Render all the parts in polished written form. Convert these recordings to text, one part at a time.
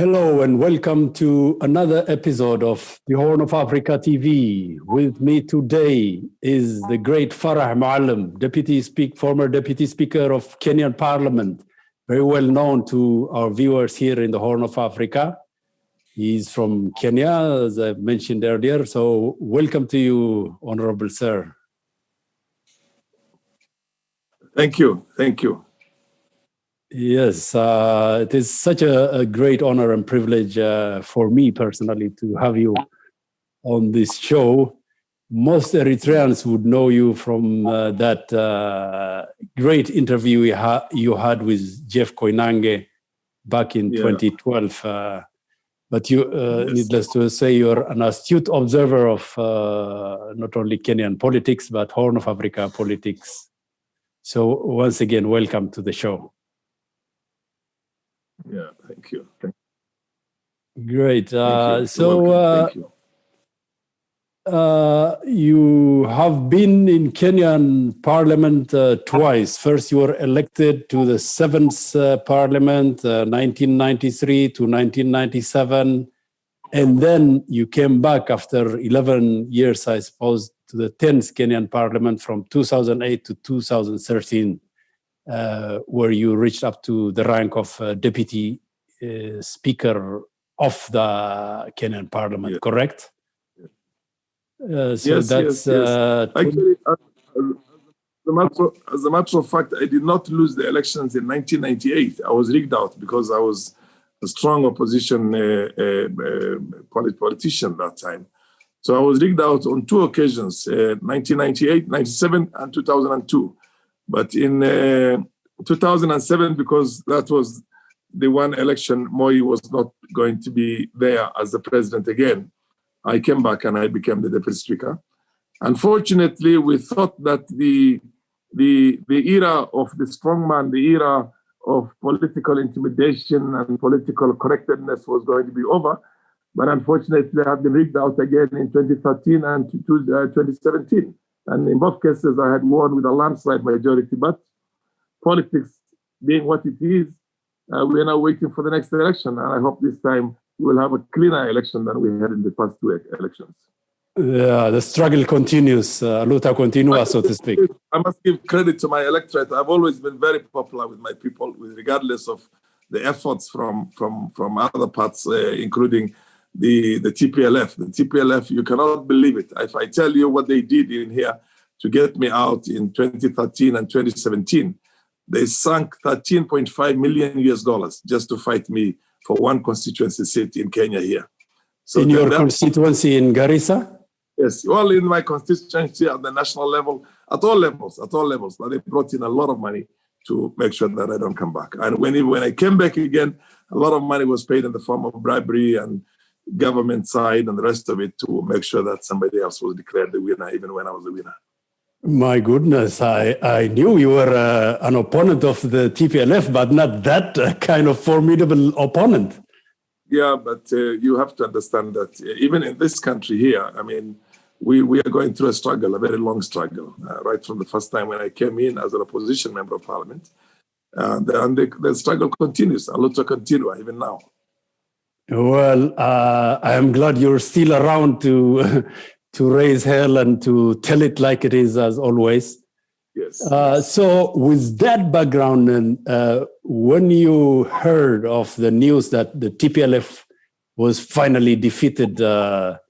Hello and welcome to another episode of the Horn of Africa TV. With me today is the great Farah Maalim, former Deputy Speaker of Kenyan Parliament, very well known to our viewers here in the Horn of Africa. He's from Kenya, as I mentioned earlier. So welcome to you, Honorable Sir. Thank you. Thank you. Yes, it is such a great honor and privilege for me personally to have you on this show. Most Eritreans would know you from that great interview you had with Jeff Koinange back in 2012. But you, needless to say, you're an astute observer of not only Kenyan politics, but Horn of Africa politics. So once again, welcome to the show. Yeah, thank you. Great. Thank you. You have been in Kenyan Parliament twice. First, you were elected to the 7th Parliament, 1993 to 1997. And then you came back after 11 years, I suppose, to the 10th Kenyan Parliament from 2008 to 2013. Where you reached up to the rank of Deputy Speaker of the Kenyan Parliament, correct? Yes. Actually, as a matter of fact, I did not lose the elections in 1998. I was rigged out because I was a strong opposition politician that time. So I was rigged out on two occasions, 1998, 97, and 2002. But in 2007, because that was the one election, Moi was not going to be there as the president again, I came back and I became the deputy speaker. Unfortunately, we thought that the era of the strongman, the era of political intimidation and political correctness was going to be over. But unfortunately, I have been rigged out again in 2013 and 2017. And in both cases, I had won with a landslide majority. But politics being what it is, we are now waiting for the next election. And I hope this time we will have a cleaner election than we had in the past two elections. Yeah, the struggle continues, luta continua, so to speak. I must give credit to my electorate. I've always been very popular with my people, regardless of the efforts from other parts, including the TPLF. The TPLF, you cannot believe it. If I tell you what they did in here to get me out in 2013 and 2017, they sunk $13.5 million just to fight me for one constituency seat in Kenya here. So in your constituency in Garissa? Yes, well, in my constituency at the national level, at all levels. But they brought in a lot of money to make sure that I don't come back. And when I came back again, a lot of money was paid in the form of bribery and government side and the rest of it to make sure that somebody else was declared the winner, even when I was the winner. My goodness, I knew you were an opponent of the TPLF, but not that kind of formidable opponent. Yeah, but you have to understand that even in this country here, I mean, we are going through a struggle, a very long struggle, right from the first time when I came in as an opposition member of parliament. And the struggle continues, a lot to continue even now. Well, I am glad you're still around to raise hell and to tell it like it is, as always. Yes. So with that background, and when you heard of the news that the TPLF was finally defeated and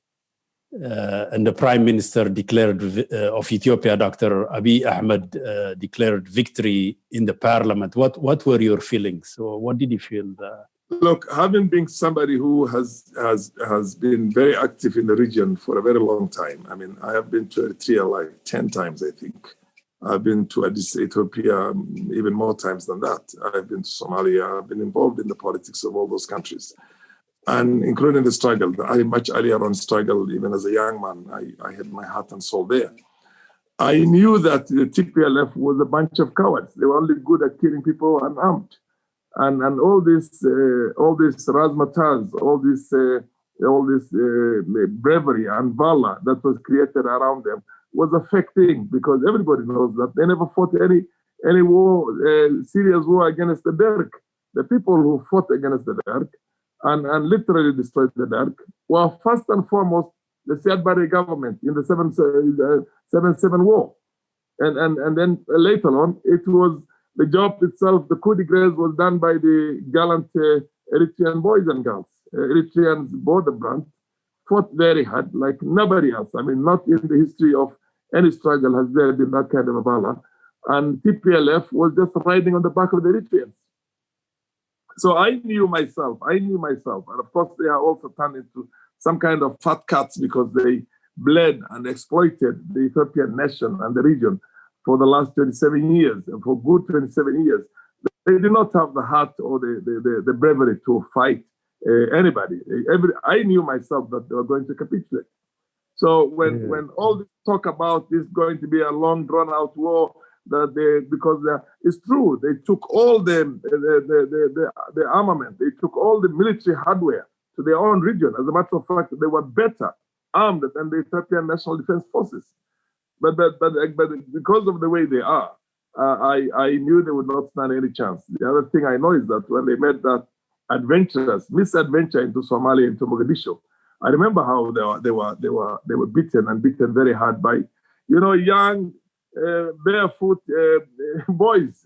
the Prime Minister declared of Ethiopia, Dr. Abiy Ahmed, declared victory in the parliament, what were your feelings? So what did you feel? Look, having been somebody who has been very active in the region for a very long time, I mean, I have been to Eritrea like 10 times, I think. I've been to Ethiopia even more times than that. I've been to Somalia. I've been involved in the politics of all those countries, and including the struggle, the much earlier on struggle, even as a young man, I had my heart and soul there. I knew that the TPLF was a bunch of cowards. They were only good at killing people unarmed. And all this razzmatazz, all this bravery and valor that was created around them was a fake thing, because everybody knows that they never fought any war, serious war against the Derg. The people who fought against the Derg and literally destroyed the Derg, were first and foremost the Siad Barre government in the 7-7 war. And then later on, it was the job itself, the coup de grace was done by the gallant Eritrean boys and girls. Eritreans bore the brunt, fought very hard like nobody else. I mean, not in the history of any struggle has there been that kind of a valor. And TPLF was just riding on the back of the Eritreans. So I knew myself, and of course they are also turned into some kind of fat cats because they bled and exploited the Ethiopian nation and the region for the last 27 years, and for good 27 years. They did not have the heart or the bravery to fight anybody. I knew myself that they were going to capitulate. So when all this talk about this going to be a long drawn out war, it's true, they took all the armament, they took all the military hardware to their own region. As a matter of fact, they were better armed than the Ethiopian National Defense Forces. But because of the way they are, I knew they would not stand any chance. The other thing I know is that when they made that misadventure into Somalia, into Mogadishu, I remember how they were beaten and beaten very hard by, young barefoot boys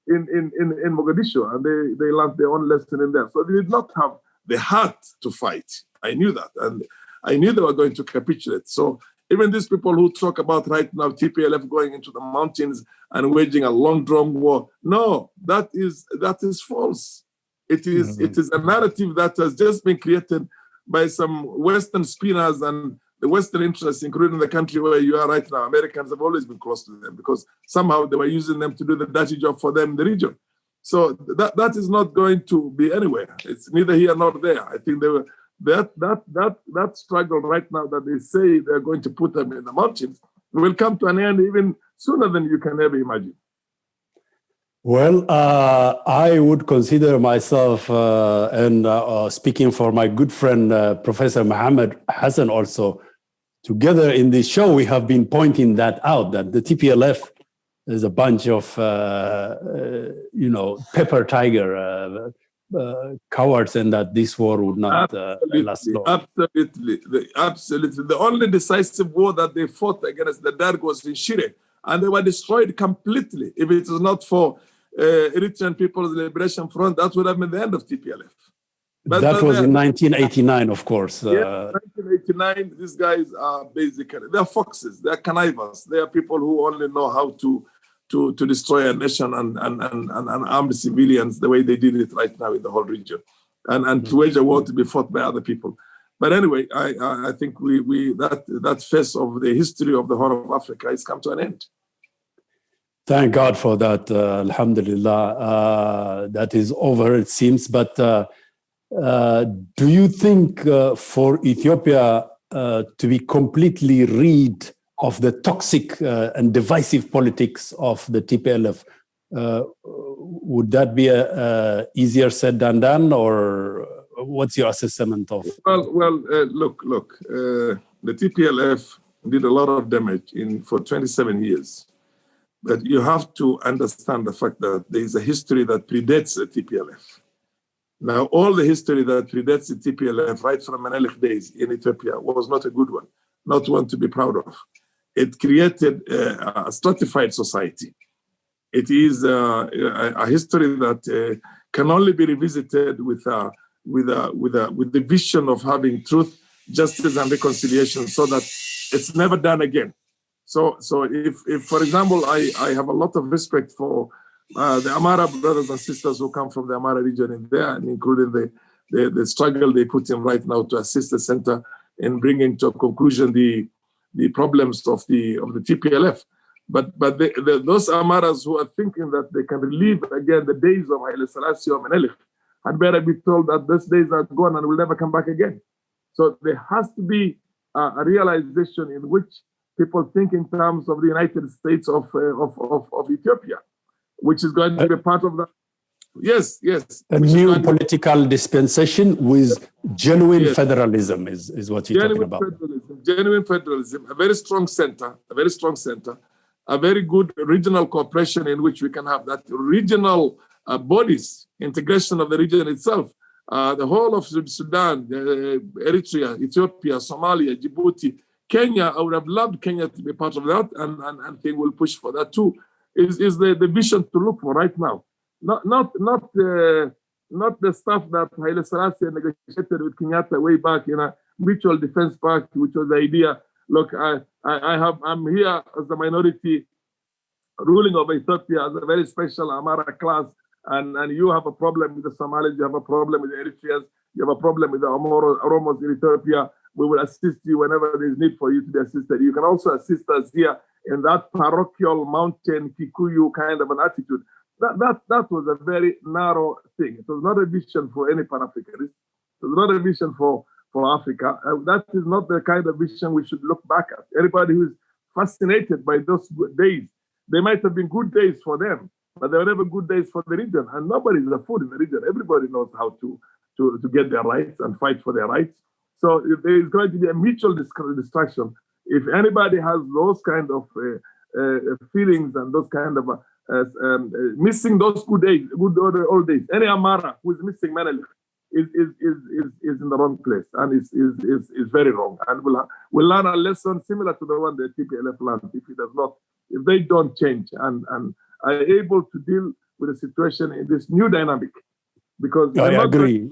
in Mogadishu, and they learned their own lesson in there. So they did not have the heart to fight. I knew that, and I knew they were going to capitulate. So even these people who talk about right now TPLF going into the mountains and waging a long-drawn war, no, that is false. It is a narrative that has just been created by some Western spinners and the Western interests, including the country where you are right now. Americans have always been close to them because somehow they were using them to do the dirty job for them in the region. So that is not going to be anywhere. It's neither here nor there. I think that struggle right now that they say they're going to put them in the mountains will come to an end even sooner than you can ever imagine. Well, I would consider myself, and speaking for my good friend, Professor Mohammed Hassan also, together in this show, we have been pointing that out, that the TPLF is a bunch of, pepper tiger cowards, and that this war would not last long. Absolutely. The only decisive war that they fought against the Derg was in Shire, and they were destroyed completely. If it was not for Eritrean People's Liberation Front, that would have been the end of TPLF. But that was in 1989, of course. 1989, these guys are basically, they're foxes, they're connivers. They are people who only know how to destroy a nation and arm the civilians the way they did it right now in the whole region, and to wage a war to be fought by other people. But anyway, I think that phase of the history of the Horn of Africa has come to an end. Thank God for that. Alhamdulillah, that is over, it seems. But do you think for Ethiopia to be completely rid of the toxic and divisive politics of the TPLF, would that be easier said than done, or what's your assessment of? Well, look. The TPLF did a lot of damage for 27 years. But you have to understand the fact that there is a history that predates the TPLF. Now, all the history that predates the TPLF, right from Menelik days in Ethiopia, was not a good one, not one to be proud of. It created a stratified society. It is a history that can only be revisited with the vision of having truth, justice, and reconciliation, so that it's never done again. So if for example, I have a lot of respect for the Amare brothers and sisters who come from the Amare region in there, and including the struggle they put in right now to assist the center in bringing to a conclusion the problems of the TPLF. But those Amaras who are thinking that they can relive again the days of Haile Selassie or Menelik had better be told that those days are gone and will never come back again. So there has to be a realization in which people think in terms of the United States of Ethiopia, which is going to be part of that. Yes. A new political dispensation with genuine federalism is what you're talking about. Genuine federalism, a very strong center, a very good regional cooperation in which we can have that regional bodies, integration of the region itself, the whole of Sudan, Eritrea, Ethiopia, Somalia, Djibouti, Kenya. I would have loved Kenya to be part of that, and they will push for that too. Is the vision to look for right now? Not the stuff that Haile Selassie negotiated with Kenyatta way back in a mutual defense pact, which was the idea. Look, I'm here as the minority ruling over Ethiopia as a very special Amare class, and you have a problem with the Somalis, you have a problem with the Eritreans, you have a problem with the Oromos in Ethiopia. We will assist you whenever there is need for you to be assisted. You can also assist us here in that parochial mountain Kikuyu kind of an attitude. That was a very narrow thing. It was not a vision for any Pan-Africanist. It was not a vision for Africa. That is not the kind of vision we should look back at. Everybody who is fascinated by those good days, they might have been good days for them, but they were never good days for the region. And nobody is a fool in the region. Everybody knows how to get their rights and fight for their rights. So if there is going to be a mutual distraction, if anybody has those kind of feelings and those kind of missing those good days, good old days, any Amara who is missing Menelik is in the wrong place and is very wrong, and will learn a lesson similar to the one that TPLF learned if they don't change and are able to deal with the situation in this new dynamic, because I agree.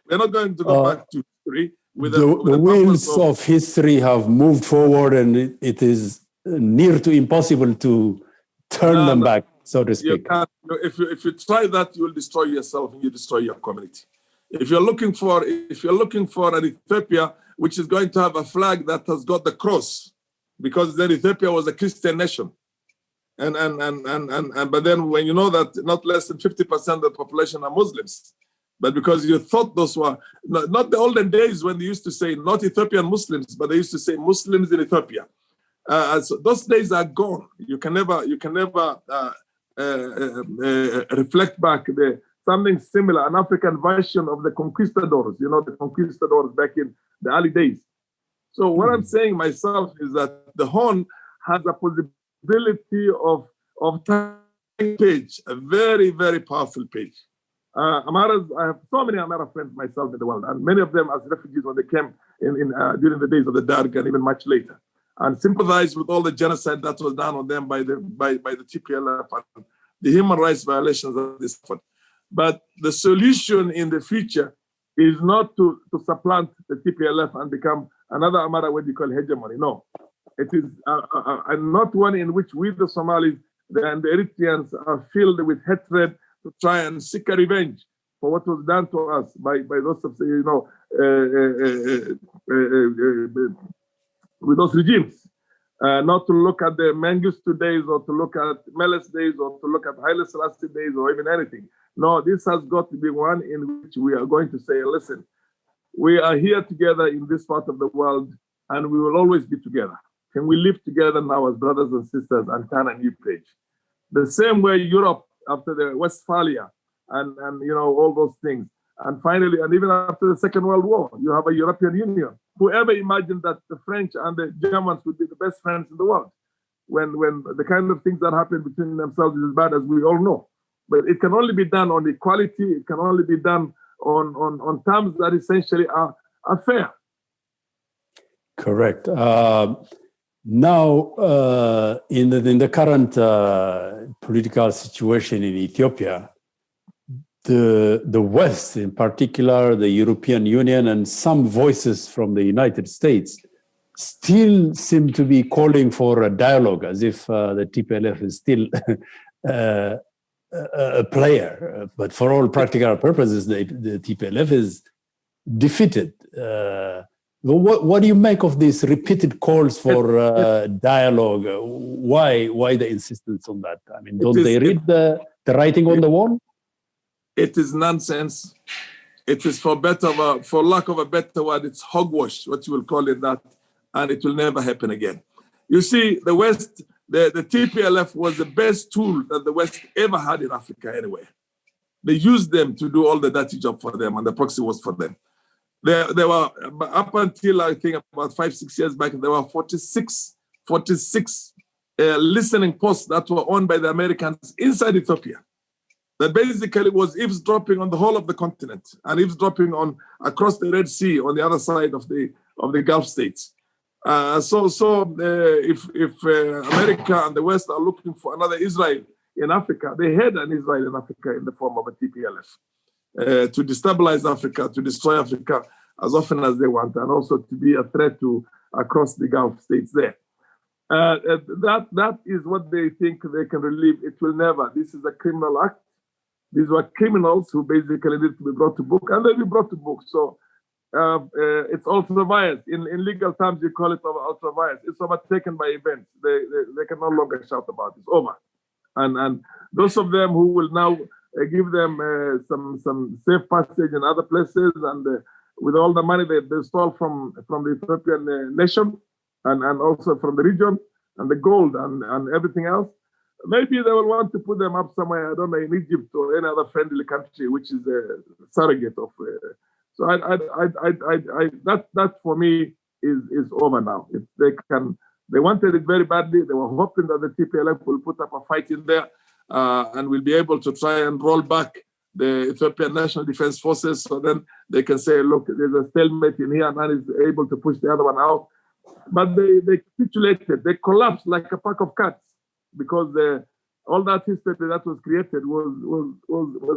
We're not going to go back to history. The wheels of history have moved forward, and it is near to impossible to turn them back, so to speak. You can't. If you try that, you will destroy yourself and you destroy your community. If you're looking for an Ethiopia which is going to have a flag that has got the cross, because then Ethiopia was a Christian nation, but then when you know that not less than 50% of the population are Muslims, but because you thought those were not the olden days when they used to say not Ethiopian Muslims, but they used to say Muslims in Ethiopia. So those days are gone. You can never reflect back something similar, an African version of the conquistadors. The conquistadors back in the early days. So what I'm saying myself is that the Horn has a possibility of turning page, a very, very powerful page. I have so many Amara friends myself in the world, and many of them as refugees when they came during the days of the Darg and even much later, and sympathized with all the genocide that was done on them by the TPLF and the human rights violations that they suffered. But the solution in the future is not to supplant the TPLF and become another Amara, what you call hegemony. No, it is not one in which we, the Somalis and the Eritreans, are filled with hatred to try and seek a revenge for what was done to us by those of with those regimes. Not to look at the Mengistu days or to look at Meles days or to look at Haile Selassie days or even anything. No, this has got to be one in which we are going to say, listen, we are here together in this part of the world and we will always be together. Can we live together now as brothers and sisters and turn a new page? The same way Europe after the Westphalia and all those things. And finally, and even after the Second World War, you have a European Union. Whoever imagined that the French and the Germans would be the best friends in the world, when the kind of things that happen between themselves is as bad as we all know. But it can only be done on equality. It can only be done on terms that essentially are fair. Correct. Now, in the current political situation in Ethiopia, the West, in particular, the European Union and some voices from the United States still seem to be calling for a dialogue, as if the TPLF is still a player. But for all practical purposes, the TPLF is defeated. What do you make of these repeated calls for dialogue? Why the insistence on that? I mean, don't they read the writing on the wall? It is nonsense. It is for lack of a better word, it's hogwash, what you will call it that, and it will never happen again. You see, the West, the TPLF was the best tool that the West ever had in Africa anyway. They used them to do all the dirty job for them, and the proxy was for them. There were, up until I think about 5-6 years back, there were 46 listening posts that were owned by the Americans inside Ethiopia. that basically was eavesdropping on the whole of the continent and eavesdropping on across the Red Sea on the other side of the Gulf states. If America and the West are looking for another Israel in Africa, they had an Israel in Africa in the form of a TPLF to destabilize Africa, to destroy Africa as often as they want, and also to be a threat to across the Gulf states there. That is what they think they can relieve. It will never. This is a criminal act. These were criminals who basically need to be brought to book, and they'll be brought to book. So it's ultra-violence. In legal terms, you call it ultra-violence. It's overtaken by events. They can no longer shout about it. It's over. And those of them who will now give them some safe passage in other places, and with all the money they stole from the Ethiopian nation and also from the region, and the gold and everything else, maybe they will want to put them up somewhere, I don't know, in Egypt or any other friendly country, which is a surrogate of. So that for me is over now. If they wanted it very badly. They were hoping that the TPLF will put up a fight in there and will be able to try and roll back the Ethiopian National Defense Forces. So then they can say, look, there's a stalemate in here, and none is able to push the other one out. But they capitulated. They collapsed like a pack of cats because all that history that was created was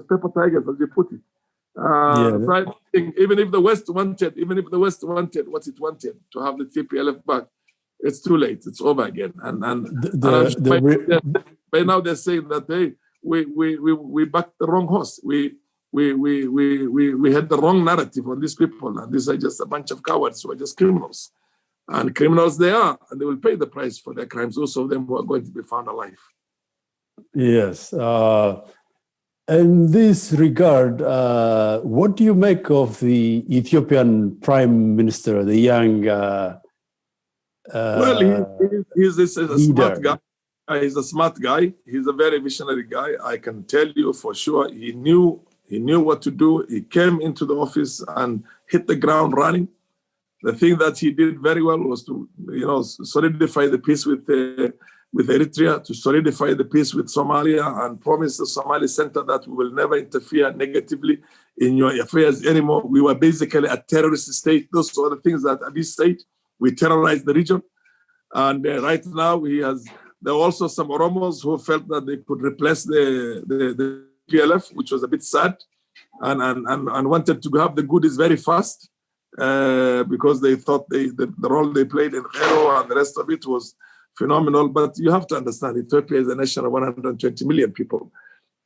paper tigers, as you put it. So I think even if the West wanted what it wanted to have the TPLF back, it's too late. It's over again. By now they're saying that we backed the wrong horse. We had the wrong narrative on these people, and these are just a bunch of cowards who are just criminals. And criminals they are, and they will pay the price for their crimes. Those of them who are going to be found alive. Yes. In this regard, what do you make of the Ethiopian Prime Minister, the young? Well, he's a smart guy. He's a smart guy. He's a very visionary guy. I can tell you for sure. He knew what to do. He came into the office and hit the ground running. The thing that he did very well was to, solidify the peace with Eritrea, to solidify the peace with Somalia, and promise the Somali center that we will never interfere negatively in your affairs anymore. We were basically a terrorist state. Those are the things that Abiy state. We terrorized the region. And right now there were also some Oromos who felt that they could replace the PLF, which was a bit sad, and wanted to have the goodies very fast. Because they thought the role they played in HoA and the rest of it was phenomenal. But you have to understand, Ethiopia is a nation of 120 million people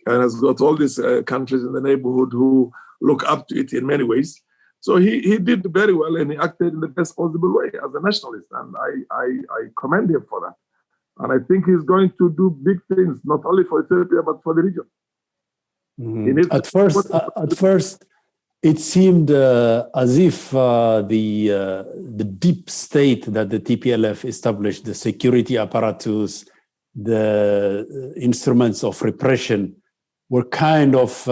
and has got all these countries in the neighborhood who look up to it in many ways. So he did very well, and he acted in the best possible way as a nationalist, and I commend him for that. And I think he's going to do big things, not only for Ethiopia, but for the region. Mm-hmm. At first, it seemed as if the deep state that the TPLF established, the security apparatus, the instruments of repression, were kind of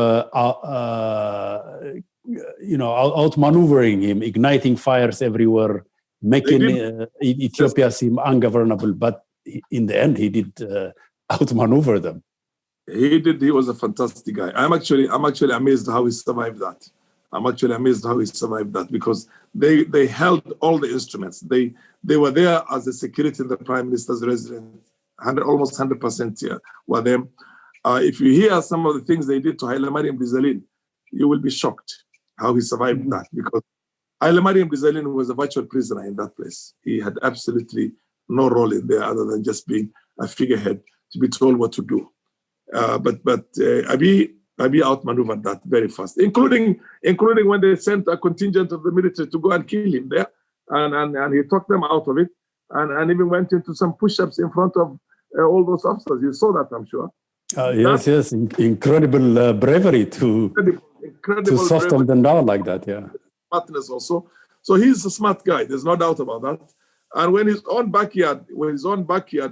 outmaneuvering him, igniting fires everywhere, making Ethiopia seem ungovernable. But in the end, he did outmaneuver them. He did. He was a fantastic guy. I'm actually amazed how he survived that. Because they held all the instruments. They were there as a security in the prime minister's residence. Almost 100% were them. If you hear some of the things they did to Haile Mariam Desalegn, you will be shocked how he survived that, because Haile Mariam Desalegn was a virtual prisoner in that place. He had absolutely no role in there other than just being a figurehead to be told what to do. But Abiy outmaneuvered that very fast, including when they sent a contingent of the military to go and kill him there, and he talked them out of it, and even went into some push-ups in front of all those officers. You saw that, I'm sure. Yes, incredible bravery to soften them down like that. Yeah, smartness also. So he's a smart guy. There's no doubt about that. And when his own backyard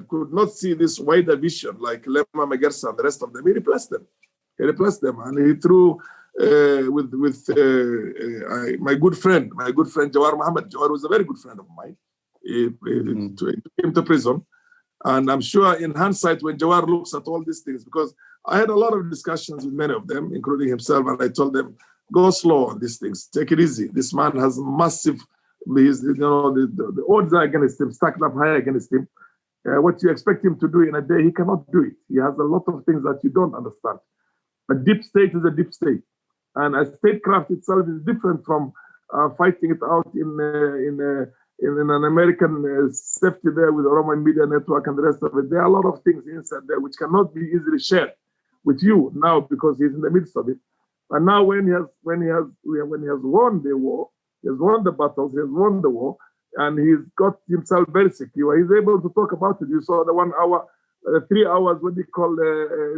could not see this wider vision, like Lema Magersa and the rest of them, he replaced them. And he threw with my good friend Jawar Mohammed. Jawar was a very good friend of mine. He took him to prison. And I'm sure in hindsight, when Jawar looks at all these things, because I had a lot of discussions with many of them, including himself, and I told them, go slow on these things, take it easy. This man has massive, the odds are against him, stacked up high against him. What you expect him to do in a day, he cannot do it. He has a lot of things that you don't understand. A deep state is a deep state. And a statecraft itself is different from fighting it out in an American safety there with the Roman media network and the rest of it. There are a lot of things inside there which cannot be easily shared with you now because he's in the midst of it. And now when he has won the war, he has won the battles, he has won the war, and he's got himself very secure. He's able to talk about it. You saw the 1 hour, 3 hours, what they call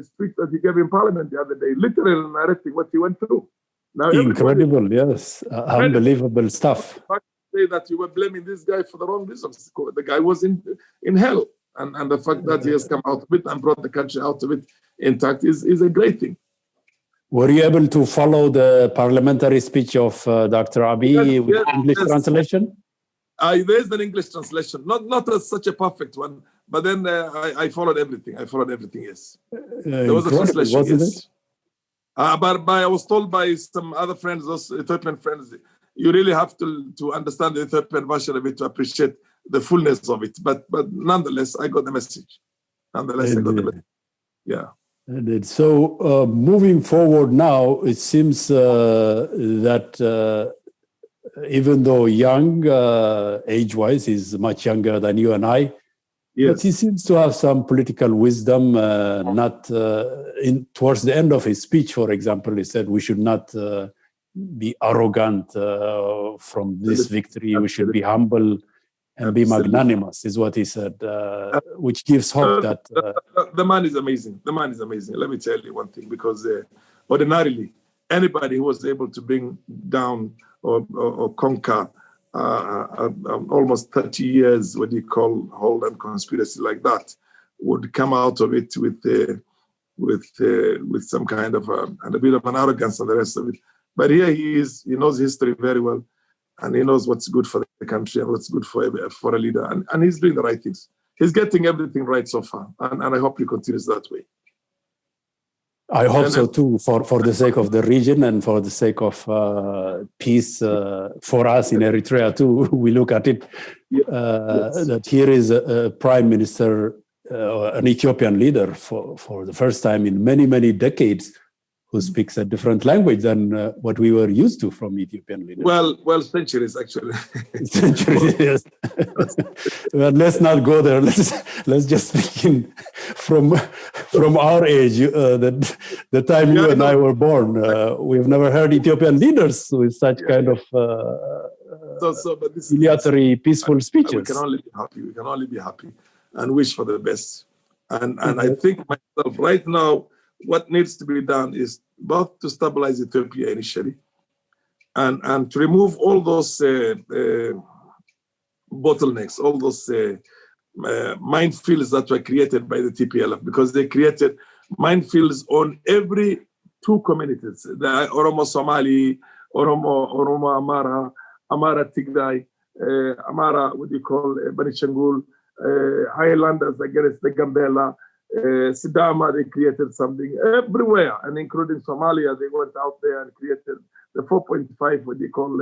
speech that he gave in Parliament the other day, literally narrating what he went through. Now, incredible, yes, unbelievable stuff. Say that you were blaming this guy for the wrong reasons. The guy was in hell, and the fact that he has come out of it and brought the country out of it intact is a great thing. Were you able to follow the parliamentary speech of Dr. Abiy with English translation? There's an English translation, not such a perfect one, but then I followed everything. Yes. There was a translation, yes. But I was told by some other friends, those Ethiopian friends, you really have to understand the Ethiopian version of it to appreciate the fullness of it. But nonetheless, I got the message. Yeah. So moving forward now, it seems that even though young, age-wise, he's much younger than you and I, yes, but he seems to have some political wisdom. Towards the end of his speech, for example, he said we should not be arrogant from this victory. We should be humble and be magnanimous, is what he said, which gives hope that... The man is amazing. The man is amazing. Let me tell you one thing, because ordinarily, anybody who was able to bring down or conquer almost 30 years, what you call hold and conspiracy like that, would come out of it with some kind of and a bit of an arrogance and the rest of it. But here he knows history very well, and he knows what's good for the country and what's good for a leader, and he's doing the right things. He's getting everything right so far, and I hope he continues that way. I hope so too, for the sake of the region and for the sake of peace for us in Eritrea too. We look at it, that here is a prime minister, an Ethiopian leader for the first time in many, many decades, who speaks a different language than what we were used to from Ethiopian leaders. Well, centuries actually. Centuries, yes. Well, let's not go there. Let's just begin from our age. The time you and I were born, we've never heard Ethiopian leaders with such kind of conciliatory, peaceful speeches. We can only be happy. We can only be happy and wish for the best. And I think myself right now, what needs to be done is both to stabilize Ethiopia initially and to remove all those bottlenecks, all those minefields that were created by the TPLF, because they created minefields on every two communities, the Oromo Somali, Oromo Amara Tigray, Amara, what do you call, Banishangul, Highlanders against the Gambela, Sidama, they created something everywhere, and including Somalia, they went out there and created the 4.5, what they call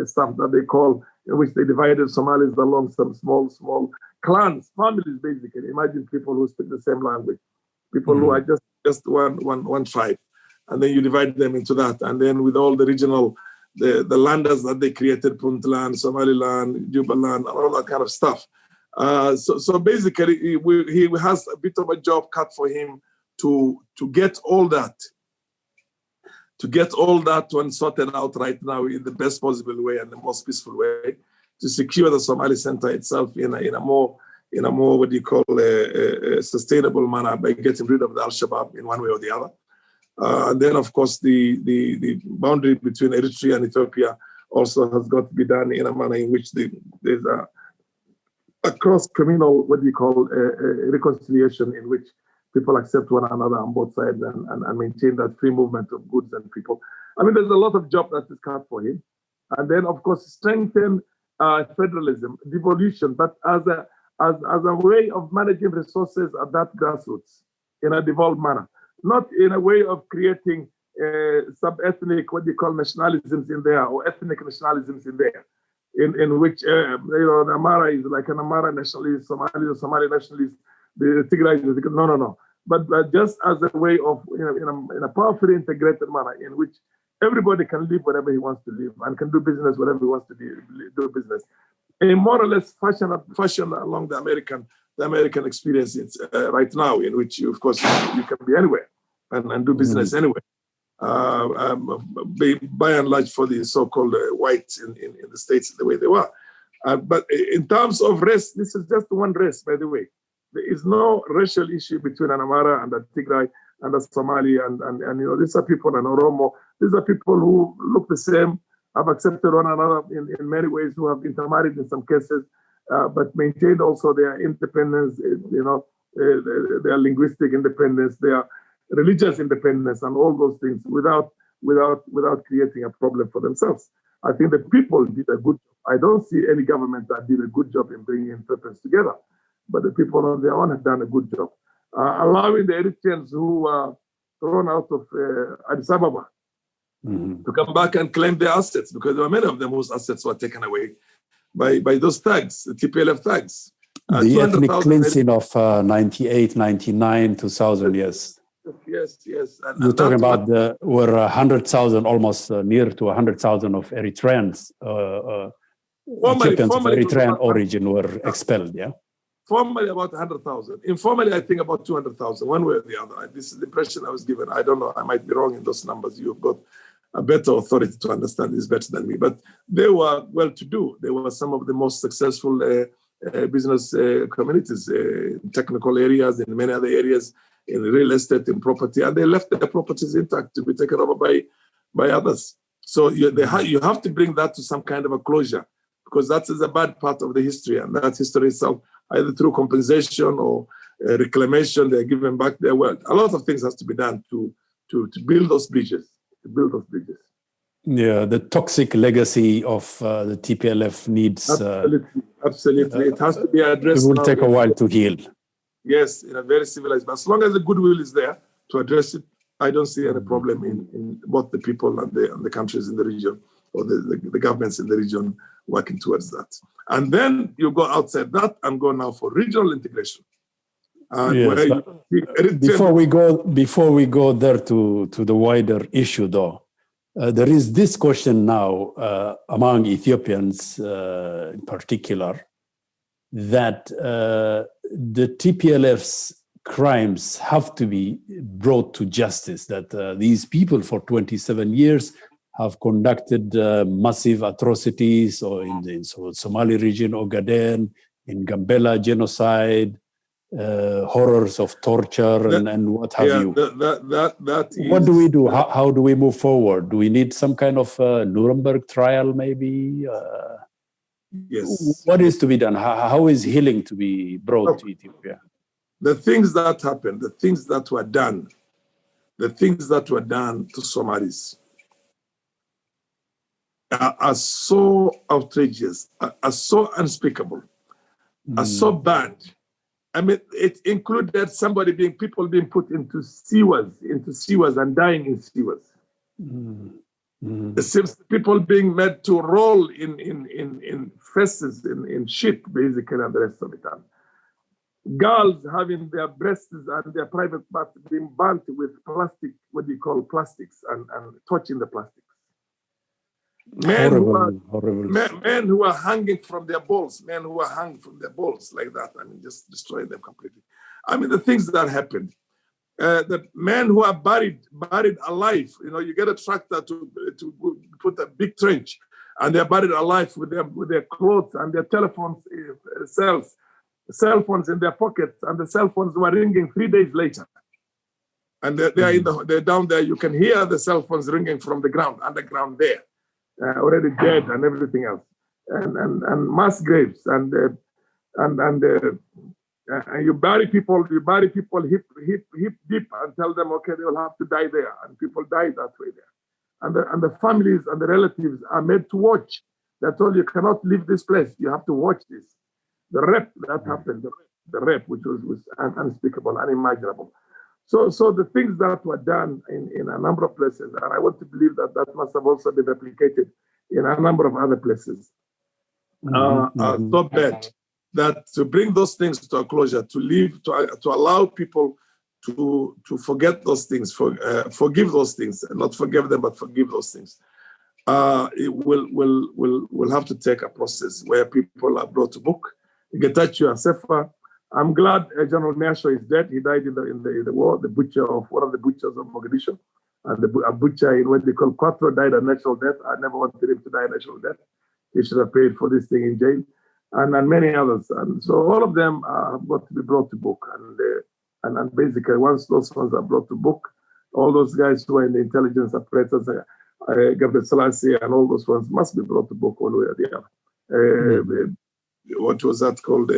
stuff that they call, in which they divided Somalis along some small clans, families basically. Imagine people who speak the same language, people who are just one tribe, and then you divide them into that, and then with all the regional, the landers that they created, Puntland, Somaliland, Jubaland, and all that kind of stuff. So basically, he has a bit of a job cut for him to get all that, one sorted out right now in the best possible way and the most peaceful way, to secure the Somali center itself in a more what do you call a sustainable manner by getting rid of the Al-Shabaab in one way or the other. And then, of course, the boundary between Eritrea and Ethiopia also has got to be done in a manner in which there's a cross-communal, what do you call, reconciliation in which people accept one another on both sides and maintain that free movement of goods and people. I mean, there's a lot of job that is cut for him. And then, of course, strengthen federalism, devolution, but as a way of managing resources at that grassroots. in a devolved manner, not in a way of creating sub-ethnic, what you call nationalisms in there, or ethnic nationalisms in there, in which, the Amara is like an Amara nationalist, Somali nationalist, the Tigray is, no. But just as a way of, in a powerfully integrated manner in which everybody can live whatever he wants to live and can do business whatever he wants to do business. A more or less fashion along the American experience right now, in which of course you can be anywhere and do business anywhere. By and large for the so-called whites in the States the way they were. But in terms of race, this is just one race, by the way. There is no racial issue between an Amara and a Tigray and a Somali and these are people, and Oromo. These are people who look the same, have accepted one another in many ways, who have intermarried in some cases, but maintained also their independence, their linguistic independence, their religious independence, and all those things without creating a problem for themselves. I think the people did a good job. I don't see any government that did a good job in bringing peoples together, but the people on their own have done a good job. Allowing the Eritreans who were thrown out of Addis Ababa to come back and claim their assets, because there were many of them whose assets were taken away by those thugs, the TPLF thugs. The ethnic cleansing of 98, 99, 2000, yes. Yes. You're talking about were 100,000, almost near to 100,000 of Eritreans, Ethiopians of Eritrean origin were expelled, yeah? Formally about 100,000. Informally, I think about 200,000, one way or the other. This is the impression I was given. I don't know. I might be wrong in those numbers. You've got a better authority to understand this better than me. But they were well-to-do. They were some of the most successful business communities in technical areas, in many other areas, in real estate, in property, and they left their properties intact to be taken over by others. So you have to bring that to some kind of a closure, because that is a bad part of the history, and that history itself, either through compensation or reclamation, they're given back their wealth. A lot of things has to be done to build those bridges, Yeah, the toxic legacy of the TPLF needs... Absolutely. It has to be addressed. It will take a while to heal. Yes, in a very civilized, but as long as the goodwill is there to address it, I don't see any problem in both the people and the countries in the region, or the governments in the region working towards that. And then you go outside that and go now for regional integration. Yes, before we go there to the wider issue, though, there is this question now among Ethiopians in particular, that the TPLF's crimes have to be brought to justice, that these people for 27 years have conducted massive atrocities, or in the Somali region, Ogaden, in Gambela, genocide, horrors of torture, and what have you. What do we do? How do we move forward? Do we need some kind of Nuremberg trial, maybe? Yes. What is to be done? How is healing to be brought to Ethiopia? The things that happened, the things that were done to Somalis are so outrageous, are so unspeakable, are so bad. I mean, it included people being put into sewers and dying in sewers. People being made to roll in fesses, in shit, basically, and the rest of it. Girls having their breasts and their private parts being burnt with plastic, what do you call plastics, and touching the plastics. Men who are hanging from their balls, like that. I mean, just destroy them completely. I mean, the things that happened. The men who are buried alive. You get a tractor to put a big trench, and they're buried alive with their clothes and their telephones, cell phones in their pockets, and the cell phones were ringing 3 days later. And they're down there. You can hear the cell phones ringing from the ground, underground there, already dead and everything else, and mass graves, and you bury people hip deep and tell them, okay, they will have to die there, and people die that way there, and the families and the relatives are made to watch. They're told, you cannot leave this place. You have to watch this. The rape that happened, the rape, which was unspeakable, unimaginable. So the things that were done in a number of places, and I want to believe that that must have also been replicated in a number of other places, are so bad that to bring those things to a closure, to allow people to forget those things, forgive those things, and not forgive them, but forgive those things. It will have to take a process where people are brought to book. Getachew and Sefa. I'm glad General Measho is dead. He died in the war. The butcher of one of the butchers of Mogadishu, and a butcher in what they call Quattro died a natural death. I never wanted him to die a natural death. He should have paid for this thing in jail, and many others. And so all of them have got to be brought to book. And basically, once those ones are brought to book, all those guys who are in the intelligence apparatus, Gabriel Selassie and all those ones must be brought to book one way or the other. What was that called?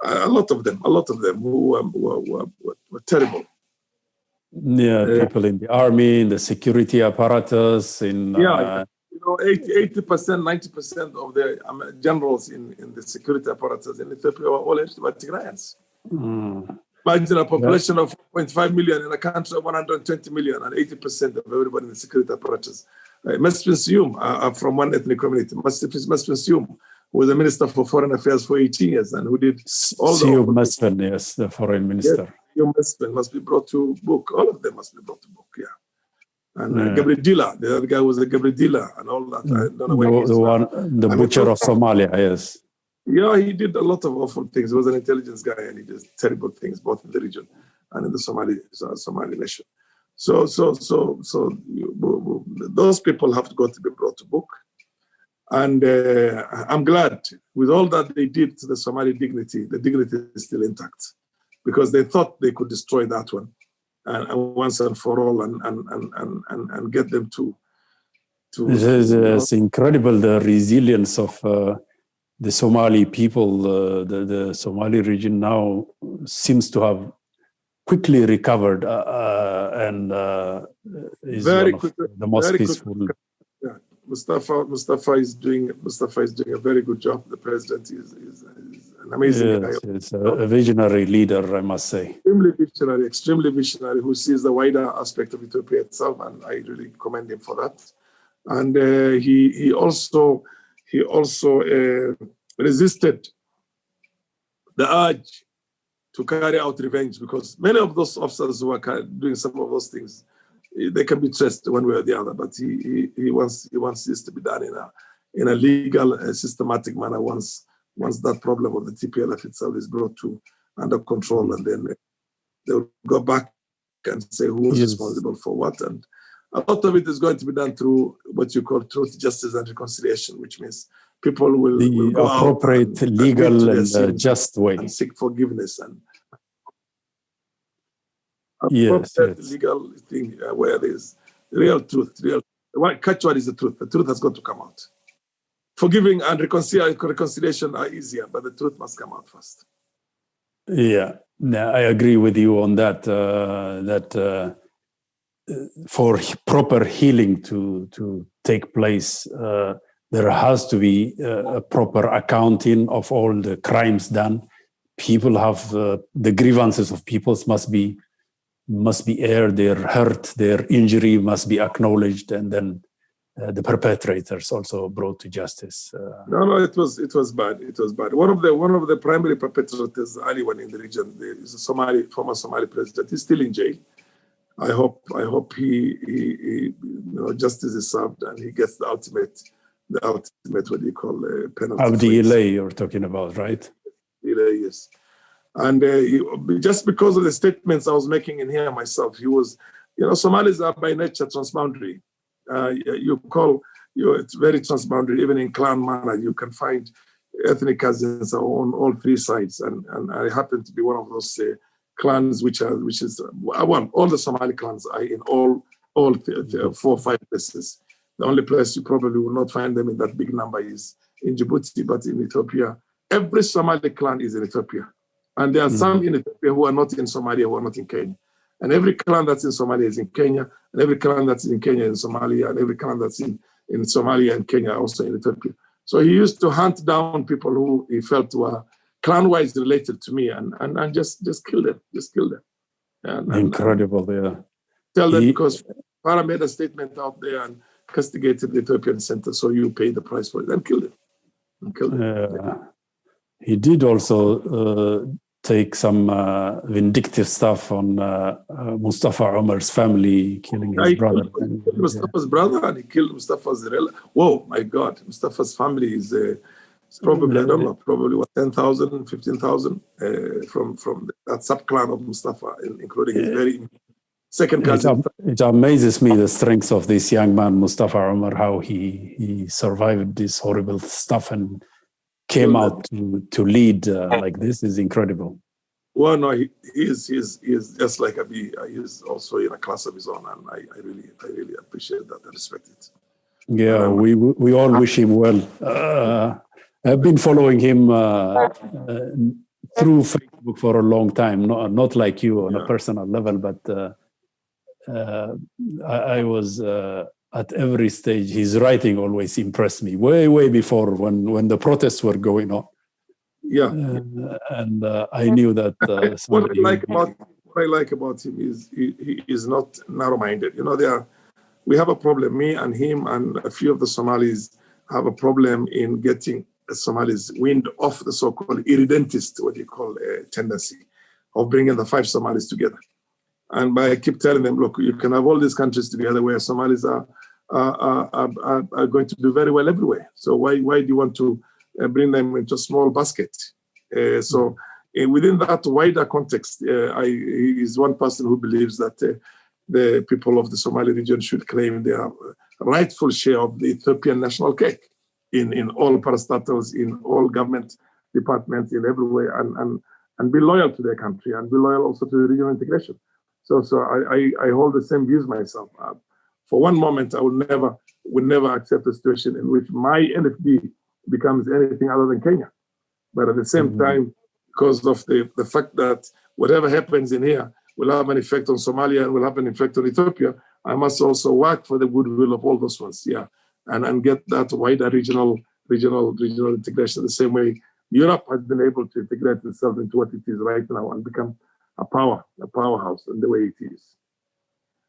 A lot of them who were terrible. Yeah, people in the army, in the security apparatus, in 80%, 90% of the generals in the security apparatus in Ethiopia were all Tigrayans. Imagine a population of 4.5 million in a country of 120 million, and 80% of everybody in the security apparatus. Mesfin Siyum from one ethnic community. Mesfin Siyum, who was the Minister for Foreign Affairs for 18 years and who did all Siyum Mesfin, yes, the Foreign Minister. Siyum Mesfin must be brought to book. All of them must be brought to book, yeah. And Gabriel Dila, the other guy was a Gabriel Dila and all that. I don't know where the butcher of Somalia, yes. Yeah, he did a lot of awful things. He was an intelligence guy and he did terrible things both in the region and in the Somali nation. So those people have got to be brought to book. And I'm glad with all that they did to the Somali dignity, the dignity is still intact because they thought they could destroy that one and once and for all and get them to it's incredible, the resilience of the Somali people. The Somali region now seems to have quickly recovered and is very one quickly, of the most very peaceful. Quickly. Yeah. Mustafa is doing a very good job. The president is an amazing guy. It's a visionary leader, I must say. Extremely visionary, who sees the wider aspect of Ethiopia itself, and I really commend him for that. And he also resisted the urge to carry out revenge, because many of those officers who are doing some of those things, they can be traced one way or the other. But he wants this to be done in a legal, systematic manner. Once that problem of the TPLF itself is brought to under control, and then they'll go back and say who was responsible for what. And a lot of it is going to be done through what you call truth, justice, and reconciliation, which means people will go appropriate, out legal, and just way, and seek forgiveness and yes. legal thing where there's real truth. Catch what is the truth. The truth has got to come out. Forgiving and reconciliation are easier, but the truth must come out first. Yeah, I agree with you on that. For proper healing to take place, there has to be a proper accounting of all the crimes done. People have the grievances of peoples must be aired. Their hurt, their injury must be acknowledged, and then the perpetrators also brought to justice. No, it was bad. It was bad. One of the primary perpetrators, anyone in the region, is a former Somali president. He's still in jail. I hope he justice is served and he gets the ultimate what do you call penalty. Abdi Ilay you're talking about, right? Ilay, yes. And just because of the statements I was making in here myself, he was, Somalis are by nature transboundary. It's very transboundary. Even in clan manner, you can find ethnic cousins on all three sides. And I happen to be one of those clans, all the Somali clans are in all 4 or 5 places. The only place you probably will not find them in that big number is in Djibouti, but in Ethiopia, every Somali clan is in Ethiopia. And there are some in Ethiopia who are not in Somalia, who are not in Kenya. And every clan that's in Somalia is in Kenya, and every clan that's in Kenya is in Somalia, and every clan that's in Somalia and Kenya also in Ethiopia. So he used to hunt down people who he felt were clan-wise related to me and just kill them, Incredible, yeah. Tell them because Farah made a statement out there and castigated the Ethiopian center, so you pay the price for it, and killed him. He did also take some vindictive stuff on Mustafa Omar's family, killing his brother. He killed Mustafa's brother, and he killed Mustafa's relative. Whoa, my God. Mustafa's family is probably, I don't know, probably 10,000, 15,000 from that sub-clan of Mustafa, including his very second cousin. It amazes me the strength of this young man, Mustafa Omar, how he survived this horrible stuff and came out to lead like this is incredible. Well, no, he is just like a bee. He's also in a class of his own, and I really appreciate that and respect it. Yeah, we all wish him well. I've been following him through Facebook for a long time, not like you on a personal level, but I was at every stage. His writing always impressed me, way before when the protests were going on. Yeah, and I knew that. What I like about him is he is not narrow-minded. You know, we have a problem. Me and him and a few of the Somalis have a problem in getting the Somalis wind off the so-called irredentist, what you call tendency of bringing the 5 Somalis together. And I keep telling them, look, you can have all these countries together where Somalis are going to do very well everywhere. So why do you want to bring them into a small basket? So within that wider context, he is one person who believes that the people of the Somali region should claim their rightful share of the Ethiopian national cake in all parastatals, in all government departments, in everywhere, and be loyal to their country and be loyal also to regional integration. So I hold the same views myself. For one moment, I will never accept a situation in which my NFD becomes anything other than Kenya. But at the same time, because of the fact that whatever happens in here will have an effect on Somalia and will have an effect on Ethiopia, I must also work for the goodwill of all those ones, and get that wider regional integration the same way Europe has been able to integrate itself into what it is right now and become a powerhouse in the way it is.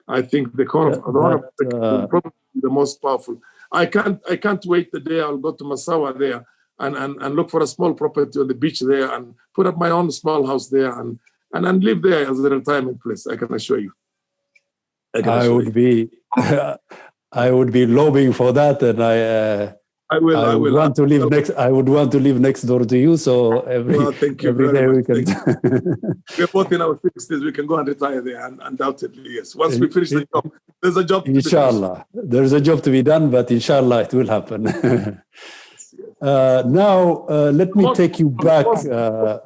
I think the core of probably the most powerful. I can't wait the day I'll go to Massawa there and look for a small property on the beach there and put up my own small house there and live there as a retirement place. I can assure you. I would be lobbying for that, and I would want to live next door to you. So every day we can. We're both in our 60s. We can go and retire there, undoubtedly. Yes. Once we finish the job, there's a job. To inshallah, there's a job to be done, but inshallah, it will happen. Now, let me take you back. The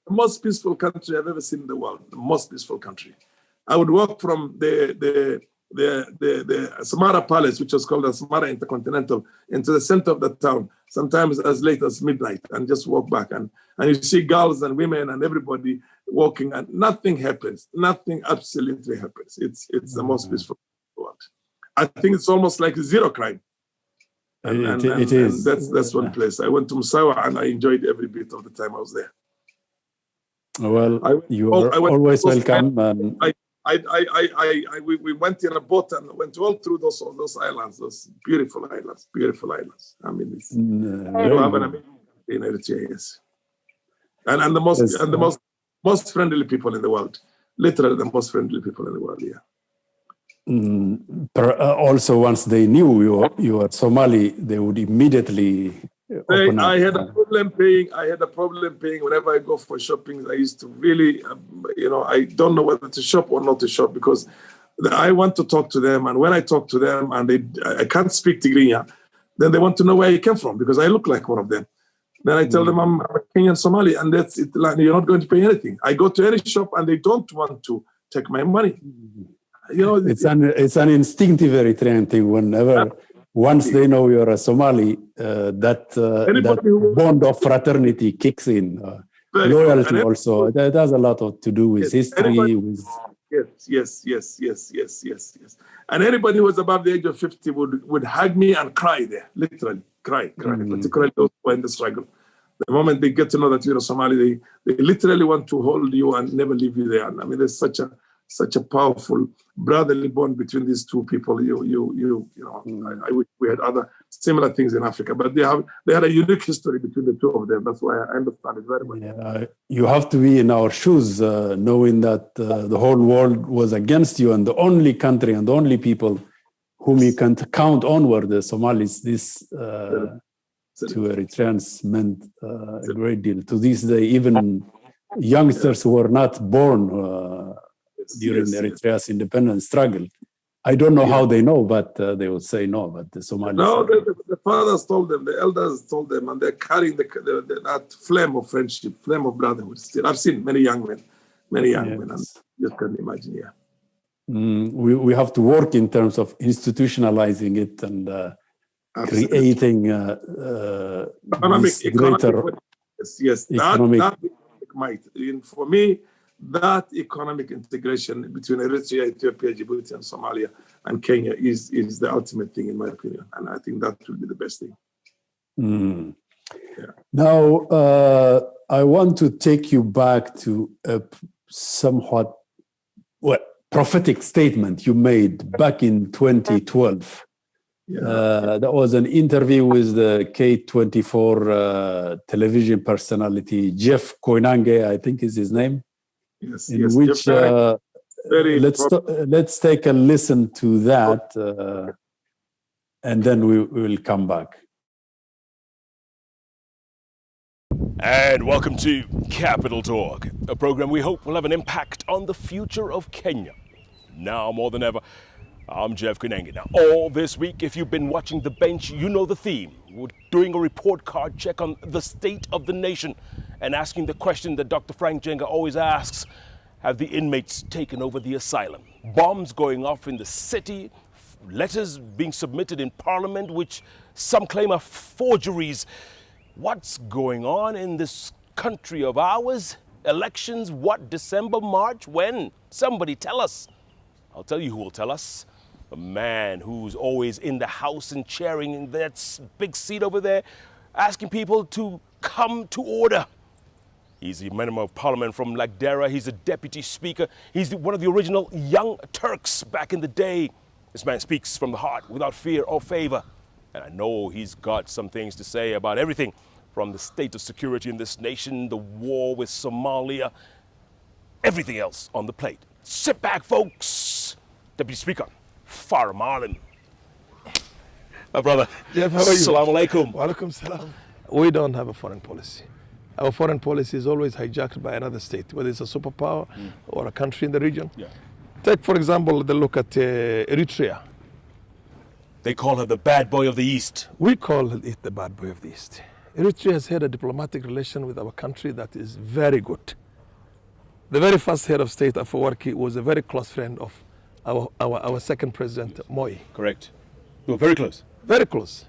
most peaceful country I've ever seen in the world. The most peaceful country. I would walk from the Samara Palace, which was called the Samara Intercontinental, into the center of the town, sometimes as late as midnight, and just walk back. And you see girls and women and everybody walking, and nothing happens. Nothing absolutely happens. It's the most peaceful world. I think it's almost like zero crime. It is. That's one place. I went to Musawa and I enjoyed every bit of the time I was there. Well, you are always welcome. We went in a boat and went all through those islands, those beautiful islands. I mean, you have an amazing in Eritrea, yes. And the most friendly people in the world. Literally the most friendly people in the world, yeah. Also, once they knew you were Somali, they would immediately open up. I had a problem paying whenever I go for shopping. I used to really, I don't know whether to shop or not to shop because I want to talk to them. And when I talk to them and I can't speak Tigrinya, then they want to know where I came from because I look like one of them. Then I tell them I'm a Kenyan Somali and that's it. You're not going to pay anything. I go to any shop and they don't want to take my money. It's an instinctive Eritrean thing. Once they know you're a Somali, that bond of fraternity kicks in. Loyalty also. That has a lot to do with history. Yes. And anybody who was above the age of 50 would hug me and cry there, literally cry, particularly those who are in the struggle. The moment they get to know that you're a Somali, they literally want to hold you and never leave you there. And I mean, there's such a such a powerful brotherly bond between these two people. I wish we had other similar things in Africa, but they had a unique history between the two of them. That's why I understand it very well. Yeah, you have to be in our shoes, knowing that the whole world was against you, and the only country and the only people whom you can count on were the Somalis. This to Eritreans meant a great deal. To this day, even youngsters who were not born during Eritrea's independence struggle. I don't know how they know, but they will say no. But the Somalis. No, the fathers told them, the elders told them, and they're carrying that flame of friendship, flame of brotherhood. Still, I've seen many young men, and you can imagine, we have to work in terms of institutionalizing it and creating greater economic might. And for me, that economic integration between Eritrea, Ethiopia, Djibouti, and Somalia and Kenya is the ultimate thing, in my opinion. And I think that will be the best thing. Now, I want to take you back to a somewhat prophetic statement you made back in 2012. That was an interview with the K24 television personality, Jeff Koinange, I think is his name. In which let's take a listen to that, and then we will come back. And welcome to Capital Talk, a program we hope will have an impact on the future of Kenya. Now more than ever, I'm Jeff Koinange. Now, all this week, if you've been watching The Bench, you know the theme. We're doing a report card check on the state of the nation and asking the question that Dr. Frank Jenga always asks: have the inmates taken over the asylum? Bombs going off in the city, letters being submitted in Parliament, which some claim are forgeries. What's going on in this country of ours? Elections, what, December, March, when? Somebody tell us. I'll tell you who will tell us. A man who's always in the House and chairing in that big seat over there, asking people to come to order. He's the Member of Parliament from Lagdera. He's a deputy speaker. He's one of the original Young Turks back in the day. This man speaks from the heart without fear or favor. And I know he's got some things to say about everything from the state of security in this nation, the war with Somalia, everything else on the plate. Sit back, folks. Deputy Speaker, Farah Maalim. My brother. Jeff, how are you? Assalamu alaikum. Wa alaikum salam. We don't have a foreign policy. Our foreign policy is always hijacked by another state, whether it's a superpower or a country in the region. Take, for example, the look at Eritrea. They call her the bad boy of the East. We call it the bad boy of the East. Eritrea has had a diplomatic relation with our country that is very good. The very first head of state, Afwerki, was a very close friend of our second president, Moi. Correct. You were very close. Very close.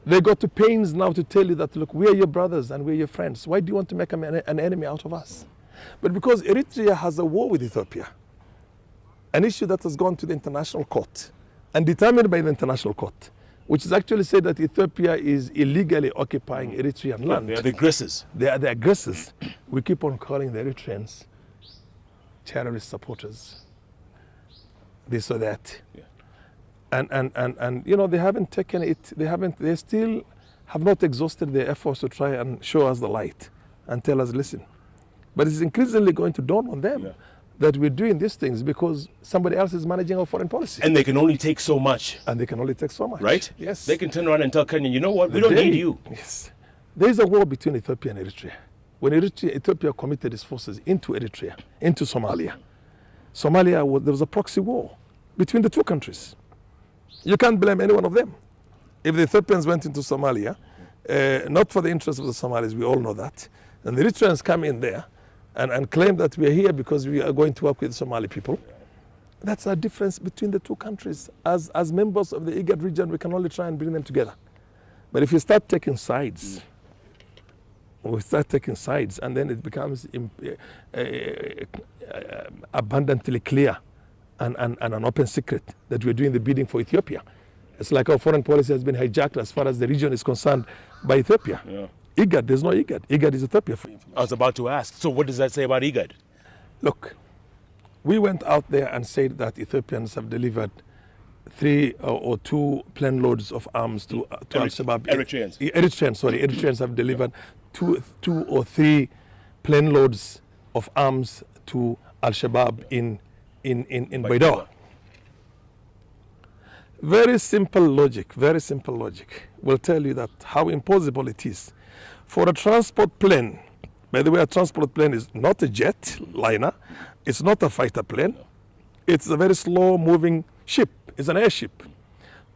They go to pains now to tell you that, look, we are your brothers and we're your friends. Why do you want to make an enemy out of us? But because Eritrea has a war with Ethiopia, an issue that has gone to the international court and determined by the international court, which is actually said that Ethiopia is illegally occupying Eritrean land. They are the aggressors. They are the aggressors. We keep on calling the Eritreans terrorist supporters, this or that. And you know, they haven't taken it, they still have not exhausted their efforts to try and show us the light and tell us, listen. But it's increasingly going to dawn on them that we're doing these things because somebody else is managing our foreign policy. And they can only take so much. And they can only take so much. Right? Yes. They can turn around and tell Kenya, you know what, we don't need you. Yes. There is a war between Ethiopia and Eritrea. When Ethiopia committed its forces into Eritrea, into Somalia, there was a proxy war between the two countries. You can't blame any one of them. If the Ethiopians went into Somalia, not for the interest of the Somalis, we all know that, and the Eritreans come in there and claim that we are here because we are going to work with the Somali people, that's a difference between the two countries. As members of the IGAD region, we can only try and bring them together. But if you start taking sides, and then it becomes abundantly clear and an open secret that we're doing the bidding for Ethiopia. It's like our foreign policy has been hijacked as far as the region is concerned by Ethiopia. IGAD, there's no IGAD. IGAD is Ethiopia. I was about to ask, so what does that say about IGAD? Look, We went out there and said that Ethiopians have delivered 3 or 2 plane loads of arms to Al-Shabaab. Eritreans have delivered 2 or 3 plane loads of arms to Al-Shabaab in Baidoa. Very simple logic will tell you that how impossible it is for a transport plane. By the way, a transport plane is not a jet liner, it's not a fighter plane, it's a very slow moving ship, it's an airship.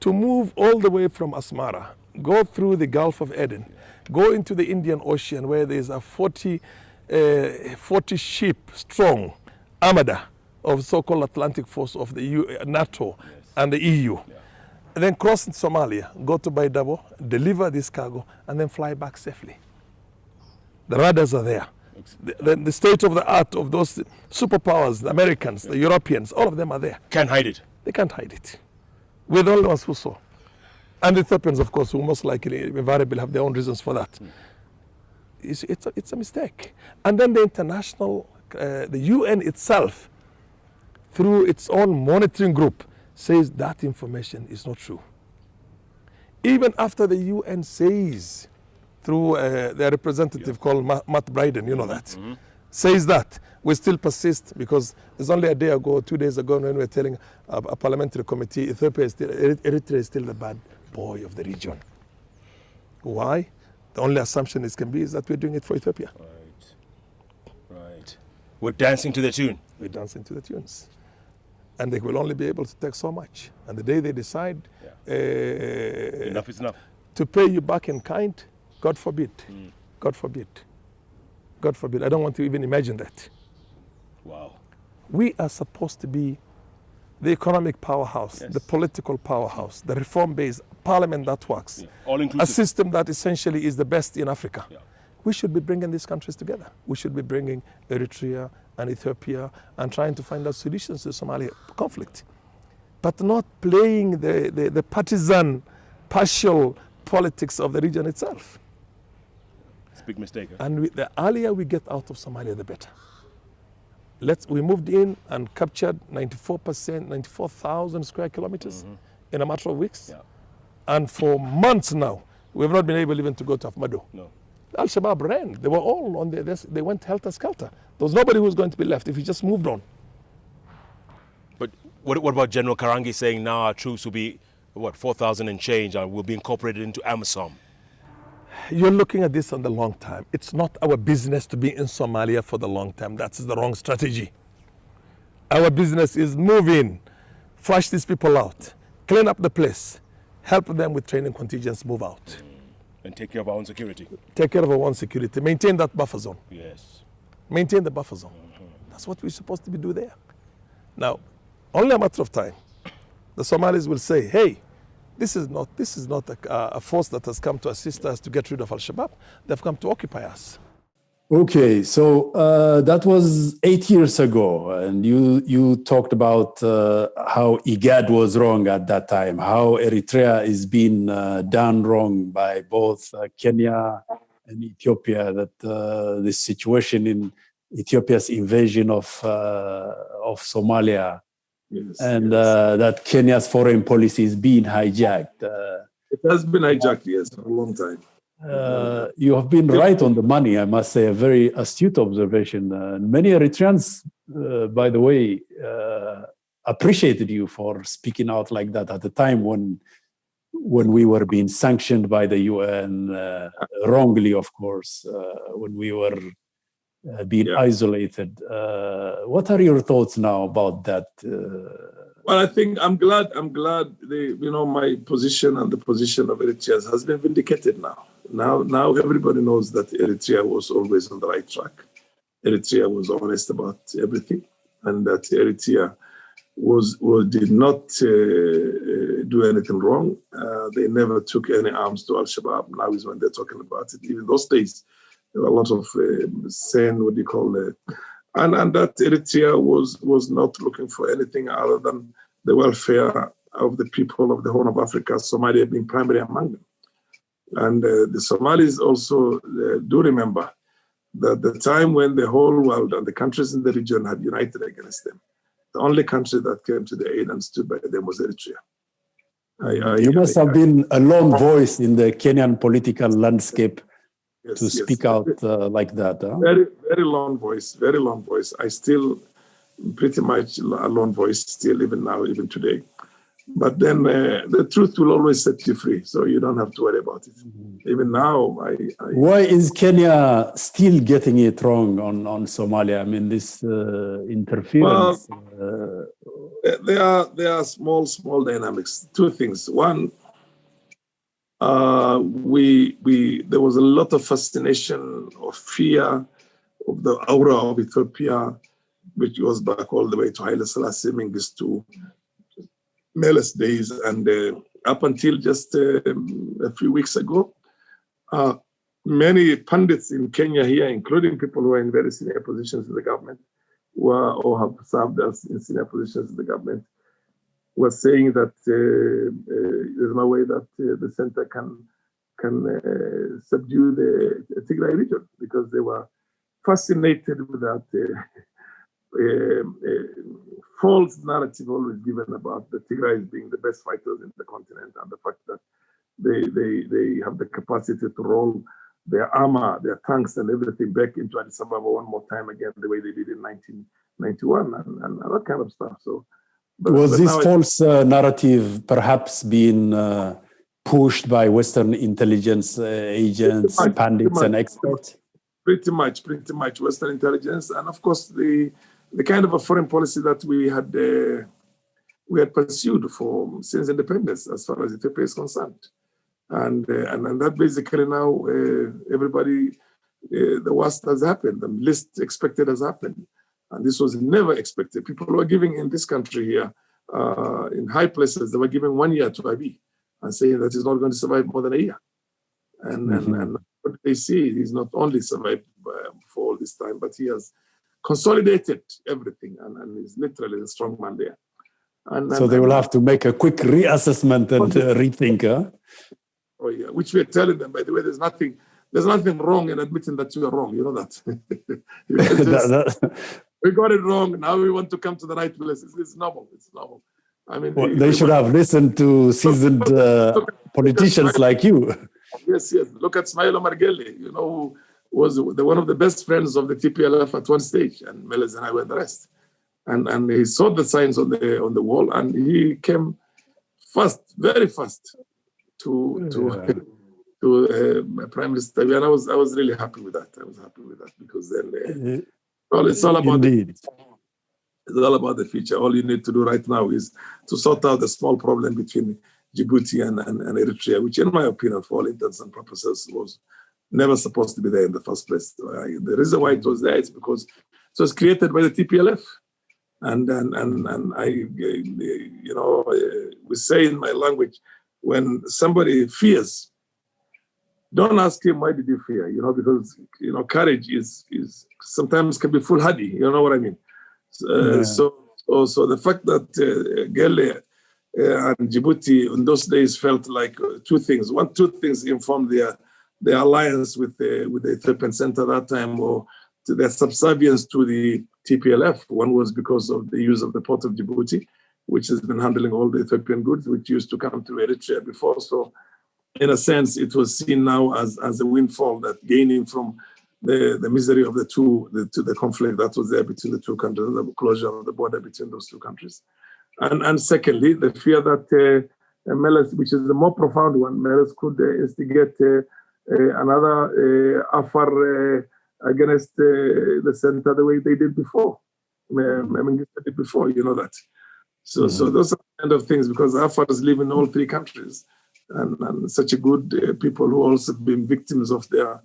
To move all the way from Asmara, go through the Gulf of Aden, go into the Indian Ocean where there's a 40 ship strong armada of so-called Atlantic force of the NATO and the EU. And then cross Somalia, go to Baidoa, deliver this cargo, and then fly back safely. The radars are there. The state of the art of those superpowers, the Americans, the Europeans, all of them are there. Can't hide it. They can't hide it. We're the only ones who saw. And the Ethiopians, of course, who most likely, invariably, have their own reasons for that. It's a mistake. And then the international, the UN itself, through its own monitoring group, says that information is not true. Even after the UN says, through their representative called Matt Bryden, you know that, says that, we still persist because there's only a day ago, 2 days ago, when we were telling a parliamentary committee, Eritrea is still the bad boy of the region. Why? The only assumption it can be is that we're doing it for Ethiopia. Right. We're dancing to the tune. We're dancing to the tunes. And they will only be able to take so much. And the day they decide enough is enough to pay you back in kind, God forbid. God forbid. God forbid. I don't want to even imagine that. Wow. We are supposed to be the economic powerhouse, the political powerhouse, the reform-based parliament that works, all-inclusive. A system that essentially is the best in Africa. We should be bringing these countries together. We should be bringing Eritrea and Ethiopia and trying to find out solutions to the Somalia conflict, but not playing the partisan, partial politics of the region itself. It's a big mistake. And the earlier we get out of Somalia, the better. We moved in and captured 94,000 square kilometers in a matter of weeks. And for months now, we've not been able even to go to Afmado. No. Al-Shabaab ran. They were all on they went helter-skelter. There was nobody who was going to be left if we just moved on. But what about General Karangi saying now our troops will be, 4,000 and change and will be incorporated into AMISOM? You're looking at this on the long term. It's not our business to be in Somalia for the long term. That's the wrong strategy. Our business is move in, flush these people out, clean up the place, help them with training contingents, move out. And take care of our own security. Take care of our own security. Maintain that buffer zone. Yes. Maintain the buffer zone. That's what we're supposed to be doing there. Now, only a matter of time. The Somalis will say, hey, this is not a force that has come to assist us to get rid of Al-Shabaab. They've come to occupy us. Okay, so that was 8 years ago, and you talked about how IGAD was wrong at that time, how Eritrea is being done wrong by both Kenya and Ethiopia, that the situation in Ethiopia's invasion of Somalia, that Kenya's foreign policy is being hijacked. It has been hijacked, yes, for a long time. You have been right on the money, I must say, a very astute observation. Many Eritreans, by the way, appreciated you for speaking out like that at the time when we were being sanctioned by the UN, wrongly, of course, when we were being isolated. What are your thoughts now about that? Well, I think I'm glad my position and the position of Eritrea has been vindicated now. Now everybody knows that Eritrea was always on the right track. Eritrea was honest about everything, and that Eritrea did not do anything wrong. They never took any arms to Al-Shabaab. Now is when they're talking about it. Even those days, there were a lot of and that Eritrea was not looking for anything other than the welfare of the people of the Horn of Africa, Somalia being primary among them. And the Somalis also do remember that the time when the whole world and the countries in the region had united against them, The only country that came to the aid and stood by them was Eritrea. You must have been a lone voice in the Kenyan political landscape to speak out like that. Huh? Very, very lone voice, very lone voice. I still pretty much a lone voice still, even now, even today. But then the truth will always set you free, so you don't have to worry about it. Even now, why is Kenya still getting it wrong on Somalia? I mean, this interference. Well, there are small dynamics. Two things. One, there was a lot of fascination or fear of the aura of Ethiopia, which goes back all the way to Haile Selassie Mengistu, Mele's days, and up until just a few weeks ago, many pundits in Kenya here, including people who are in very senior positions in the government, or have served as in senior positions in the government, were saying that there's no way that the center can subdue the Tigray region, because they were fascinated with that false narrative always given about the Tigray being the best fighters in the continent, and the fact that they have the capacity to roll their armor, their tanks and everything back into Addis Ababa one more time again, the way they did in 1991 and that kind of stuff. So, was this false narrative perhaps being pushed by Western intelligence agents, pundits and experts? Pretty much Western intelligence, and of course the kind of a foreign policy that we had pursued since independence, as far as Ethiopia is concerned, and that basically now everybody, the worst has happened, the least expected has happened, and this was never expected. People were giving in this country here in high places, they were giving 1 year to Abiy and saying that he's not going to survive more than a year, and what they see, he's not only survived for all this time, but he has consolidated everything and is literally a strong man there. So they will have to make a quick reassessment and rethink. Huh? Oh yeah, which we are telling them, by the way, there's nothing wrong in admitting that you are wrong. You know that. We got it wrong. Now we want to come to the right place. It's normal. I mean, they should have listened to seasoned politicians like you. Yes. Look at Ismail Omar Gelle, who was one of the best friends of the TPLF at one stage, and Meles and I were the rest. And he saw the signs on the wall, and he came very fast to Prime Minister. And I was really happy with that. Because then, well, it's all about it's all about the future. All you need to do right now is to sort out the small problem between Djibouti and Eritrea, which, in my opinion, for all intents and purposes, was never supposed to be there in the first place. The reason why it was there is because it was created by the TPLF. And we say in my language, when somebody fears, don't ask him, why did you fear? Because, courage is sometimes can be foolhardy. You know what I mean? So the fact that Gelle and Djibouti in those days felt like two things informed their alliance with the Ethiopian center at that time, or to their subservience to the TPLF. One was because of the use of the port of Djibouti, which has been handling all the Ethiopian goods, which used to come through Eritrea before. So in a sense, it was seen now as a windfall, that gaining from the misery of the conflict that was there between the two countries, and the closure of the border between those two countries. And secondly, the fear that Meles, which is the more profound one, Meles could instigate another Afar against the center the way they did before. Did before, that. So those are the kind of things, because Afars live in all three countries, and such a good people who also been victims of their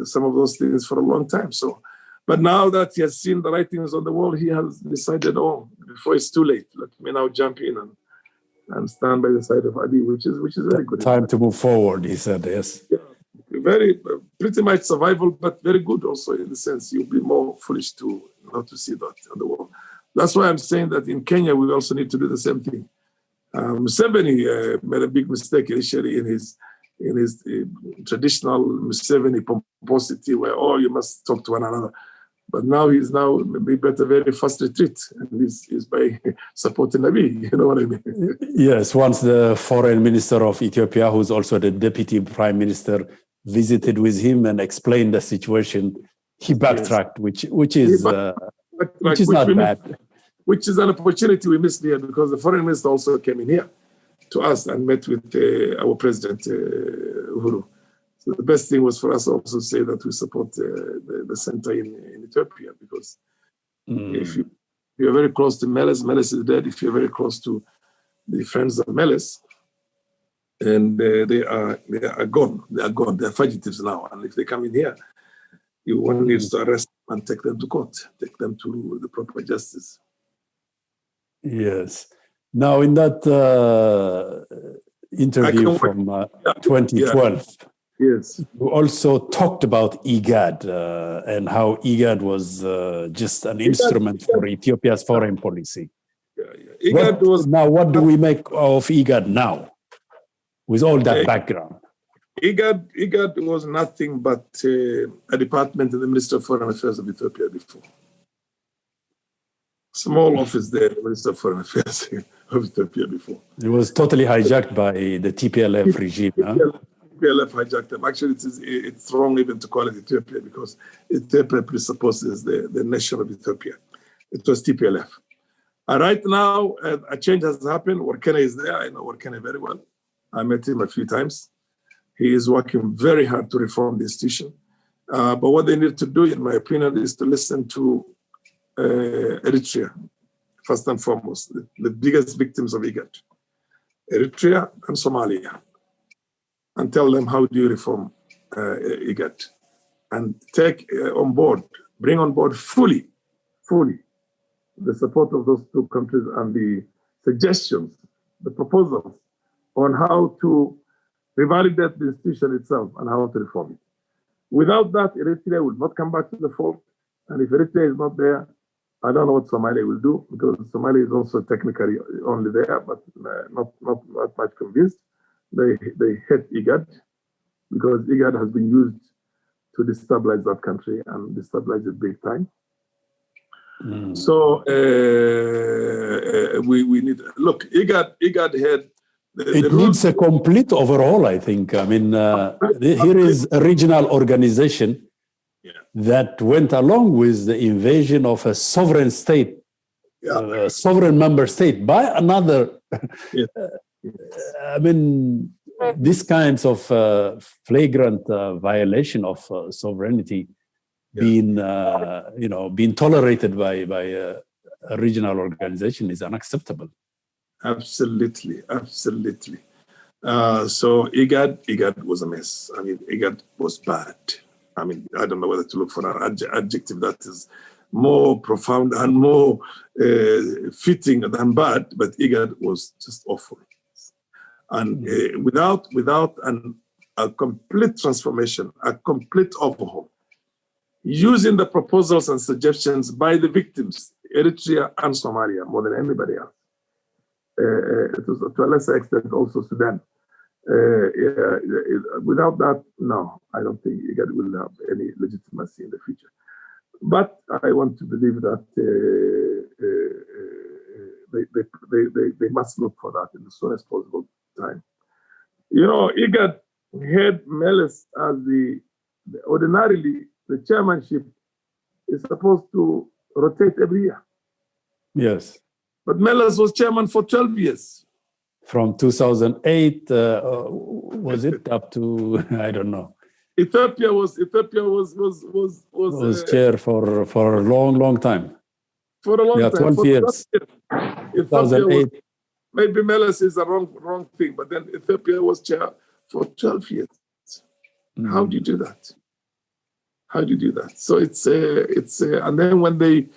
some of those things for a long time. So, but now that he has seen the writings on the wall, he has decided, before it's too late, let me now jump in and stand by the side of Abiy, which is very good. Time to move forward, he said, yes. Yeah, very, pretty much survival, but very good also, in the sense you'll be more foolish not to see that on the wall. That's why I'm saying that in Kenya, we also need to do the same thing. Museveni made a big mistake initially in his traditional Museveni pomposity, where, you must talk to one another. But now he's now maybe at a very fast retreat, and he's by supporting Abiy. You know what I mean? Yes, once the foreign minister of Ethiopia, who's also the deputy prime minister, visited with him and explained the situation, he backtracked, which is not bad. Which is an opportunity we missed here, because the foreign minister also came in here to us and met with our president, Uhuru. So the best thing was for us also to say that we support the center in Ethiopia, because if you're very close to Meles, Meles is dead. If you're very close to the friends of Meles, and they are gone. They are gone. They're fugitives now. And if they come in here, one needs to arrest them and take them to court, take them to the proper justice. Yes. Now, in that interview from 2012, yes, you also talked about IGAD and how IGAD was just an instrument for Ethiopia's foreign policy. IGAD what do we make of IGAD now, with all that background? IGAD was nothing but a department in the Ministry of Foreign Affairs of Ethiopia before. Small office there, Minister of Foreign Affairs of Ethiopia before. It was totally hijacked by the TPLF regime. TPLF hijacked them. Actually, it's wrong even to call it Ethiopia, because Ethiopia presupposes the nation of Ethiopia. It was TPLF. And right now, a change has happened. Warkene is there. I know Warkene very well. I met him a few times. He is working very hard to reform the institution. But what they need to do, in my opinion, is to listen to Eritrea, first and foremost, the biggest victims of IGAD, Eritrea and Somalia, and tell them, how do you reform IGAD? And take on board, bring on board fully the support of those two countries and the suggestions, the proposals on how to revalidate the institution itself and how to reform it. Without that, Eritrea will not come back to the fold. And if Eritrea is not there, I don't know what Somalia will do, because Somalia is also technically only there, but not much convinced. They hate IGAD, because IGAD has been used to destabilize that country and destabilize it big time. So we need, look, IGAD had it needs a complete overhaul, I think. I mean, here is a regional organization that went along with the invasion of a sovereign state, sovereign member state by another. I mean, these kinds of flagrant violation of sovereignty being tolerated by a regional organization is unacceptable. Absolutely. So IGAD was a mess. I mean, IGAD was bad. I mean, I don't know whether to look for an adjective that is more profound and more fitting than bad, but IGAD was just awful. And without a complete transformation, a complete overhaul, using the proposals and suggestions by the victims, Eritrea and Somalia, more than anybody else. It was to a lesser extent also Sudan. Without that, no, I don't think IGAD will have any legitimacy in the future. But I want to believe that they must look for that in the soonest possible time. You know, IGAD had Meles as ordinarily the chairmanship is supposed to rotate every year. Yes. But Meles was chairman for 12 years. From 2008, was it up to, I don't know. Ethiopia was chair for a long time. For a long time. 12 years. 2008. Maybe Meles is a wrong thing, but then Ethiopia was chair for 12 years. How do you do that? So it's and then when they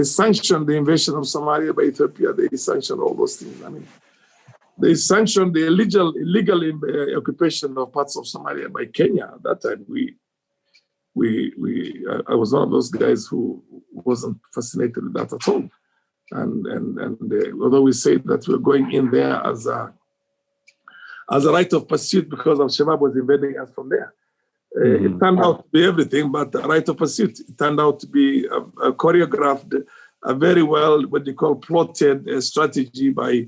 sanctioned the invasion of Somalia by Ethiopia, they sanctioned all those things. I mean, they sanctioned the illegal occupation of parts of Somalia by Kenya. At that time, I was one of those guys who wasn't fascinated with that at all. And although we say that we're going in there as a right of pursuit because Al-Shabaab was invading us from there, It turned out to be everything but a right of pursuit. It turned out to be a choreographed, a very well, what they call plotted strategy by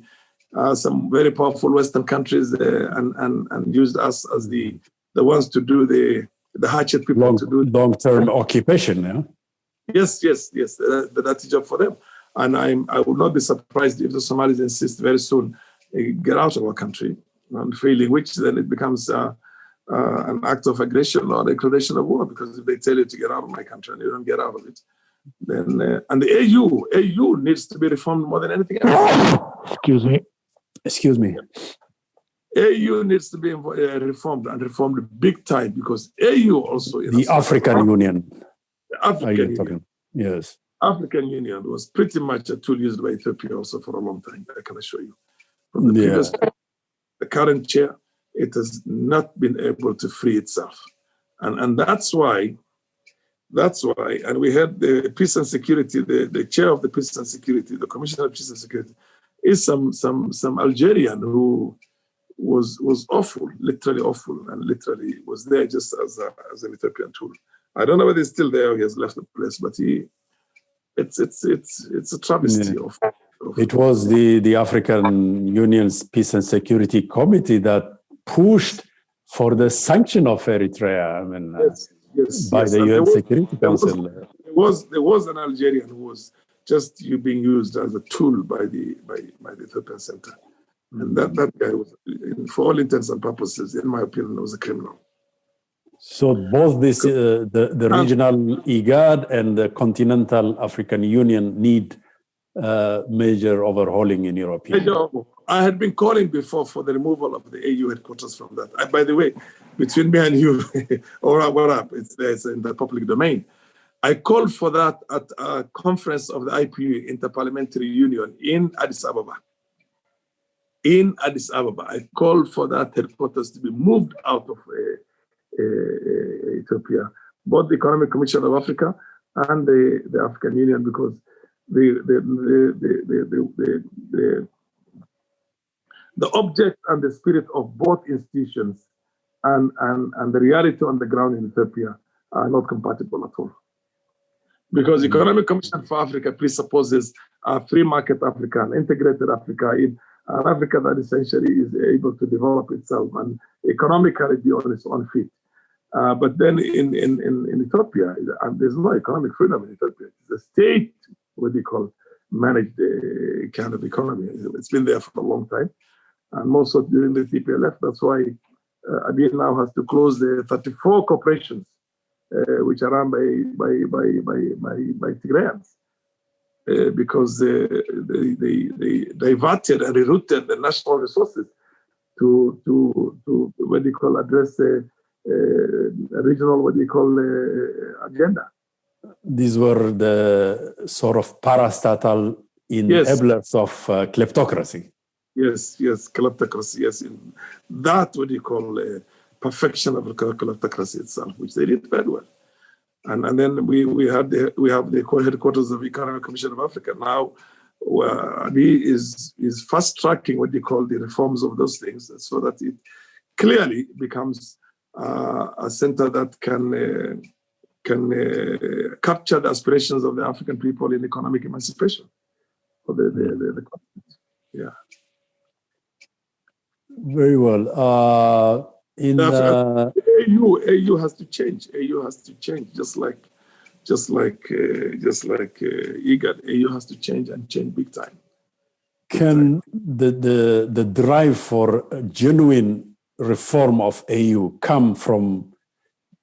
some very powerful Western countries and used us as the ones to do the hatchet people to do long-term occupation. Yeah? Yes. That's a job for them. And I would not be surprised if the Somalis insist very soon get out of our country and failing, which then it becomes an act of aggression or declaration of war, because if they tell you to get out of my country and you don't get out of it, then and the AU needs to be reformed more than anything else. Excuse me. AU needs to be reformed big time, because AU also the African Union. The African Union. Yes. African Union was pretty much a tool used by Ethiopia also for a long time, I can assure you. From the previous, the current chair, it has not been able to free itself. And that's why, and we had the peace and security, the chair of the peace and security, the commissioner of peace and security, is some Algerian who was awful, literally awful, and literally was there just as an Ethiopian tool. I don't know whether he's still there or he has left the place, but it's a travesty of it was the African Union's Peace and Security Committee that pushed for the sanction of Eritrea. I mean, by the UN Security Council. There was an Algerian who was just being used as a tool by the Ethiopian Center, and that guy was, for all intents and purposes, in my opinion, was a criminal. So both this, the regional IGAD and the continental African Union need major overhauling in your opinion. I had been calling before for the removal of the AU headquarters from that. By the way, between me and you, it's in the public domain. I called for that at a conference of the IPU, Interparliamentary Union, in Addis Ababa. I called for that headquarters to be moved out of Ethiopia, both the Economic Commission of Africa and the African Union, because the object and the spirit of both institutions and the reality on the ground in Ethiopia are not compatible at all. Because the Economic Commission for Africa presupposes a free market Africa, an integrated Africa, an Africa that essentially is able to develop itself and economically be on its own feet. But then in Ethiopia, there's no economic freedom in Ethiopia. It's a state, what they call, managed kind of economy. It's been there for a long time. And most of during the TPLF, that's why Abiy now has to close the 34 corporations which are run by Tigrayans, because they diverted and rerouted the national resources to what they call address regional, what they call agenda. These were the sort of parastatal enablers of kleptocracy. Yes, kleptocracy. Yes, in that what you call perfection of kleptocracy itself, which they did very well. And then we have the headquarters of the Economic Commission of Africa now. Abiy is fast tracking what they call the reforms of those things, so that it clearly becomes a center that can capture the aspirations of the African people in economic emancipation for the continent. Yeah. Very well. AU has to change. AU has to change, just like IGAD. AU has to change and change big time. Can the drive for a genuine reform of AU come from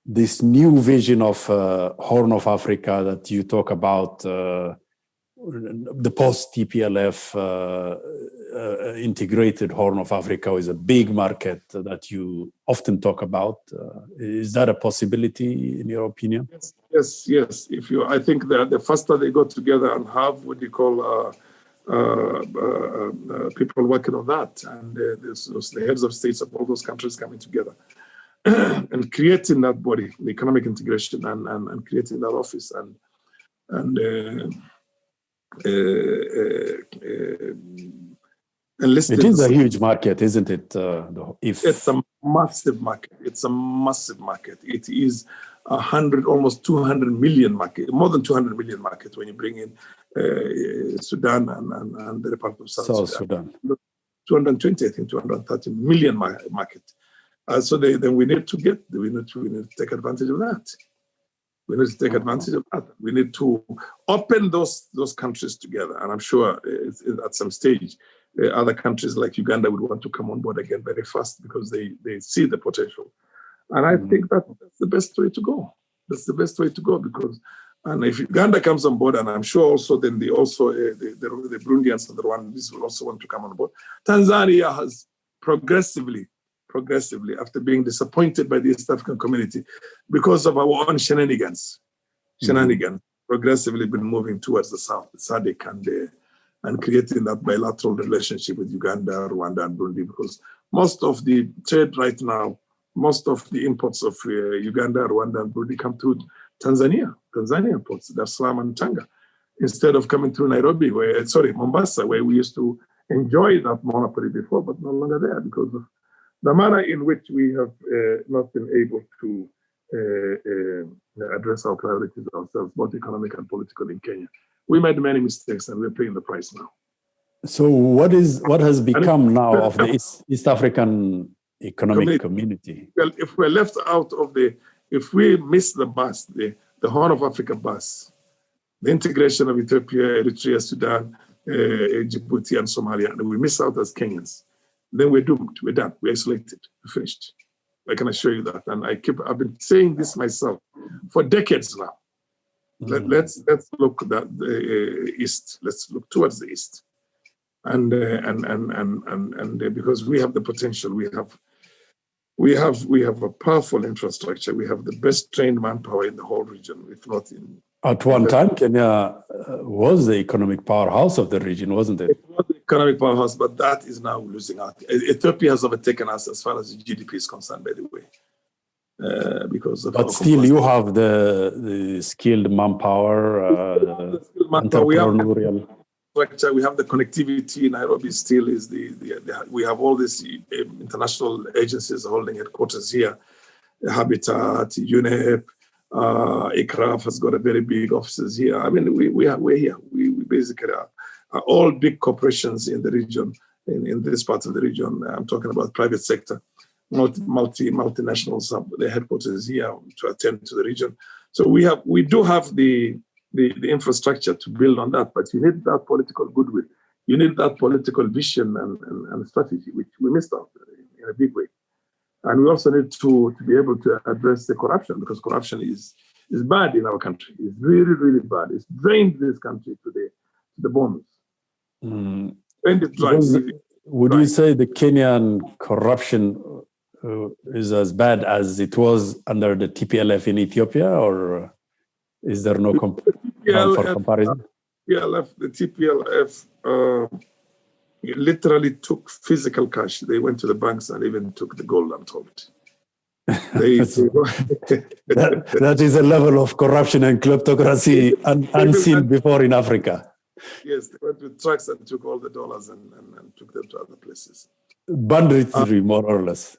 this new vision of Horn of Africa that you talk about, the post-TPLF integrated Horn of Africa is a big market that you often talk about. Is that a possibility in your opinion? Yes. I think that the faster they go together and have what you call people working on that, and the heads of states of all those countries coming together and creating that body, the economic integration, and creating that office, and enlisted. It is a huge market, isn't it? It's a massive market. It's a massive market. It is 100, almost 200 million market, more than 200 million market when you bring in Sudan and the Republic of South Sudan. 220, I think, 230 million market. So then we need to take advantage of that. We need to take advantage of that. We need to open those countries together. And I'm sure at some stage, other countries like Uganda would want to come on board again very fast because they see the potential. And I think that's the best way to go. That's the best way to go because, and if Uganda comes on board, and I'm sure also then the Burundians and the Rwandans will also want to come on board. Tanzania has progressively, after being disappointed by the East African community because of our own shenanigans, progressively been moving towards the South, SADC, and creating that bilateral relationship with Uganda, Rwanda, and Burundi, because most of the trade right now, most of the imports of Uganda, Rwanda, and Burundi come through Tanzania ports, Dar es Salaam and Tanga, instead of coming through Mombasa, where we used to enjoy that monopoly before, but no longer there because of the manner in which we have not been able to address our priorities ourselves, both economic and political in Kenya. We made many mistakes and we're paying the price now. So what has become now of the East African economic community? Well, if we're left out of if we miss the bus, the Horn of Africa bus, the integration of Ethiopia, Eritrea, Sudan, Djibouti, and Somalia, and we miss out as Kenyans, then we're doomed. We're done. We're isolated. We're finished. I can assure you that. And I've been saying this myself for decades now. Let's look at the east. Let's look towards the east, and because we have the potential, we have a powerful infrastructure. We have the best trained manpower in the whole region, if not in. At one time, Kenya was the economic powerhouse of the region, wasn't it? It was the economic powerhouse, but that is now losing out. Ethiopia has overtaken us as far as the GDP is concerned, by the way. But still, you have the skilled manpower, entrepreneurial. We have the connectivity. Nairobi still is we have all these international agencies holding headquarters here. Habitat, UNEP, ICRAF has got a very big offices here. I mean, we're here. We basically are all big corporations in the region, in this part of the region. I'm talking about private sector. Multinationals have their headquarters here to attend to the region. So we do have the infrastructure to build on that, but you need that political goodwill. You need that political vision and strategy, which we missed out in a big way. And we also need to be able to address the corruption, because corruption is bad in our country. It's really, really bad. It's drained this country to the bones. Would you say the Kenyan corruption is as bad as it was under the TPLF in Ethiopia, or is there no ground for comparison? The TPLF literally took physical cash. They went to the banks and even took the gold, I'm told. That is a level of corruption and kleptocracy unseen before in Africa. Yes, they went with trucks and took all the dollars and took them to other places. Banditry, more or less.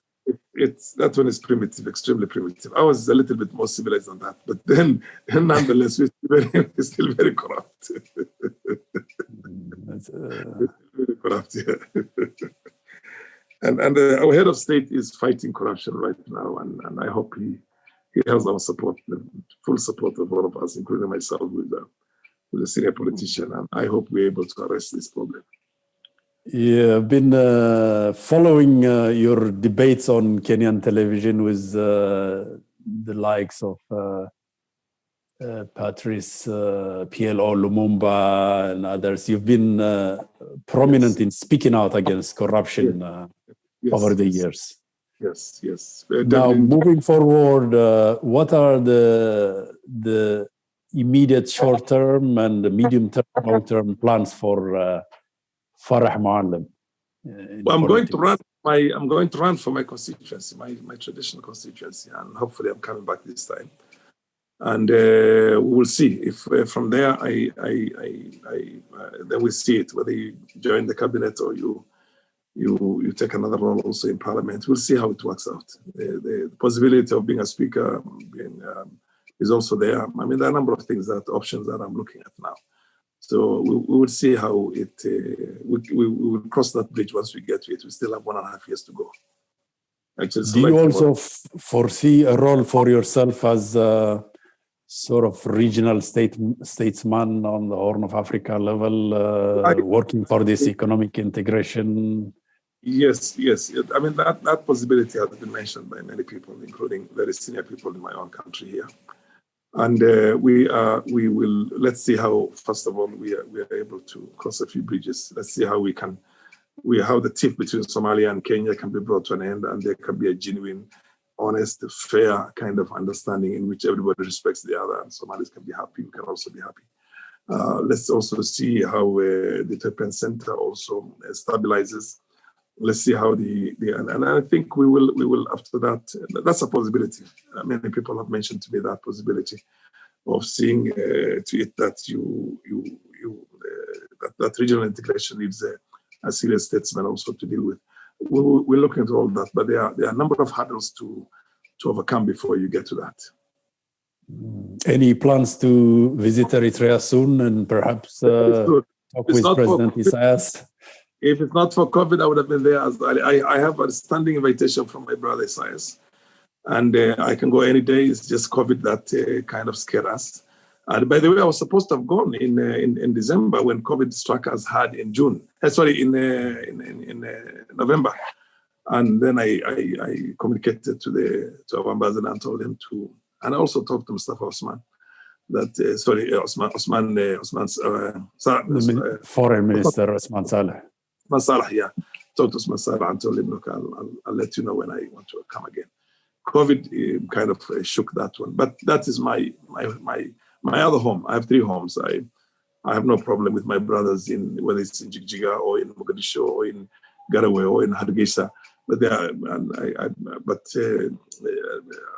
That one is primitive, extremely primitive. I was a little bit more civilized than that, but then nonetheless, we're still very corrupt. Very corrupt, yeah. And our head of state is fighting corruption right now, and I hope he has our support, the full support of all of us, including myself, with a senior politician, and I hope we're able to arrest this problem. Yeah, I've been following your debates on Kenyan television with the likes of Patrice PLO Lumumba and others. You've been prominent in speaking out against corruption over the years. Yes. Now, moving forward, what are the immediate short-term and the medium-term, long-term plans for Farah Maalim? Well, I'm going to run for my constituency, my traditional constituency, and hopefully I'm coming back this time. And we will see if from there then we see it, whether you join the cabinet or you you take another role also in parliament. We'll see how it works out. The possibility of being a speaker is also there. I mean, there are a number of options that I'm looking at now. So we will see how it, we will cross that bridge once we get to it. We still have 1.5 years to go. Actually, do you also foresee a role for yourself as a sort of regional statesman on the Horn of Africa level, working for this economic integration? Yes. I mean, that possibility has been mentioned by many people, including very senior people in my own country here. And we will, let's see how, first of all, we are able to cross a few bridges. Let's see how how the tiff between Somalia and Kenya can be brought to an end, and there can be a genuine, honest, fair kind of understanding in which everybody respects the other, and Somalis can be happy, we can also be happy. Let's also see how the Ethiopian Center also stabilizes. Let's see how and I think we will after that. That's a possibility. Many people have mentioned to me that possibility of seeing to it that that regional integration needs a serious statesman also to deal with. We're looking at all that, but there are a number of hurdles to overcome before you get to that. Any plans to visit Eritrea soon and perhaps talk with President Elias? If it's not for COVID, I would have been there. I have a standing invitation from my brother Elias, and I can go any day. It's just COVID that kind of scared us. And by the way, I was supposed to have gone in December when COVID struck us hard in June. In November, and then I communicated to our ambassador and told him to, and I also talked to Mustafa Osman. Foreign Minister Osman Saleh. Masalah, yeah. Talked to Osman Saleh and told him, look, I'll let you know when I want to come again. COVID kind of shook that one, but that is my other home. I have 3 homes. I have no problem with my brothers whether it's in Jigjiga or in Mogadishu or in Garowe or in Hargeisa. But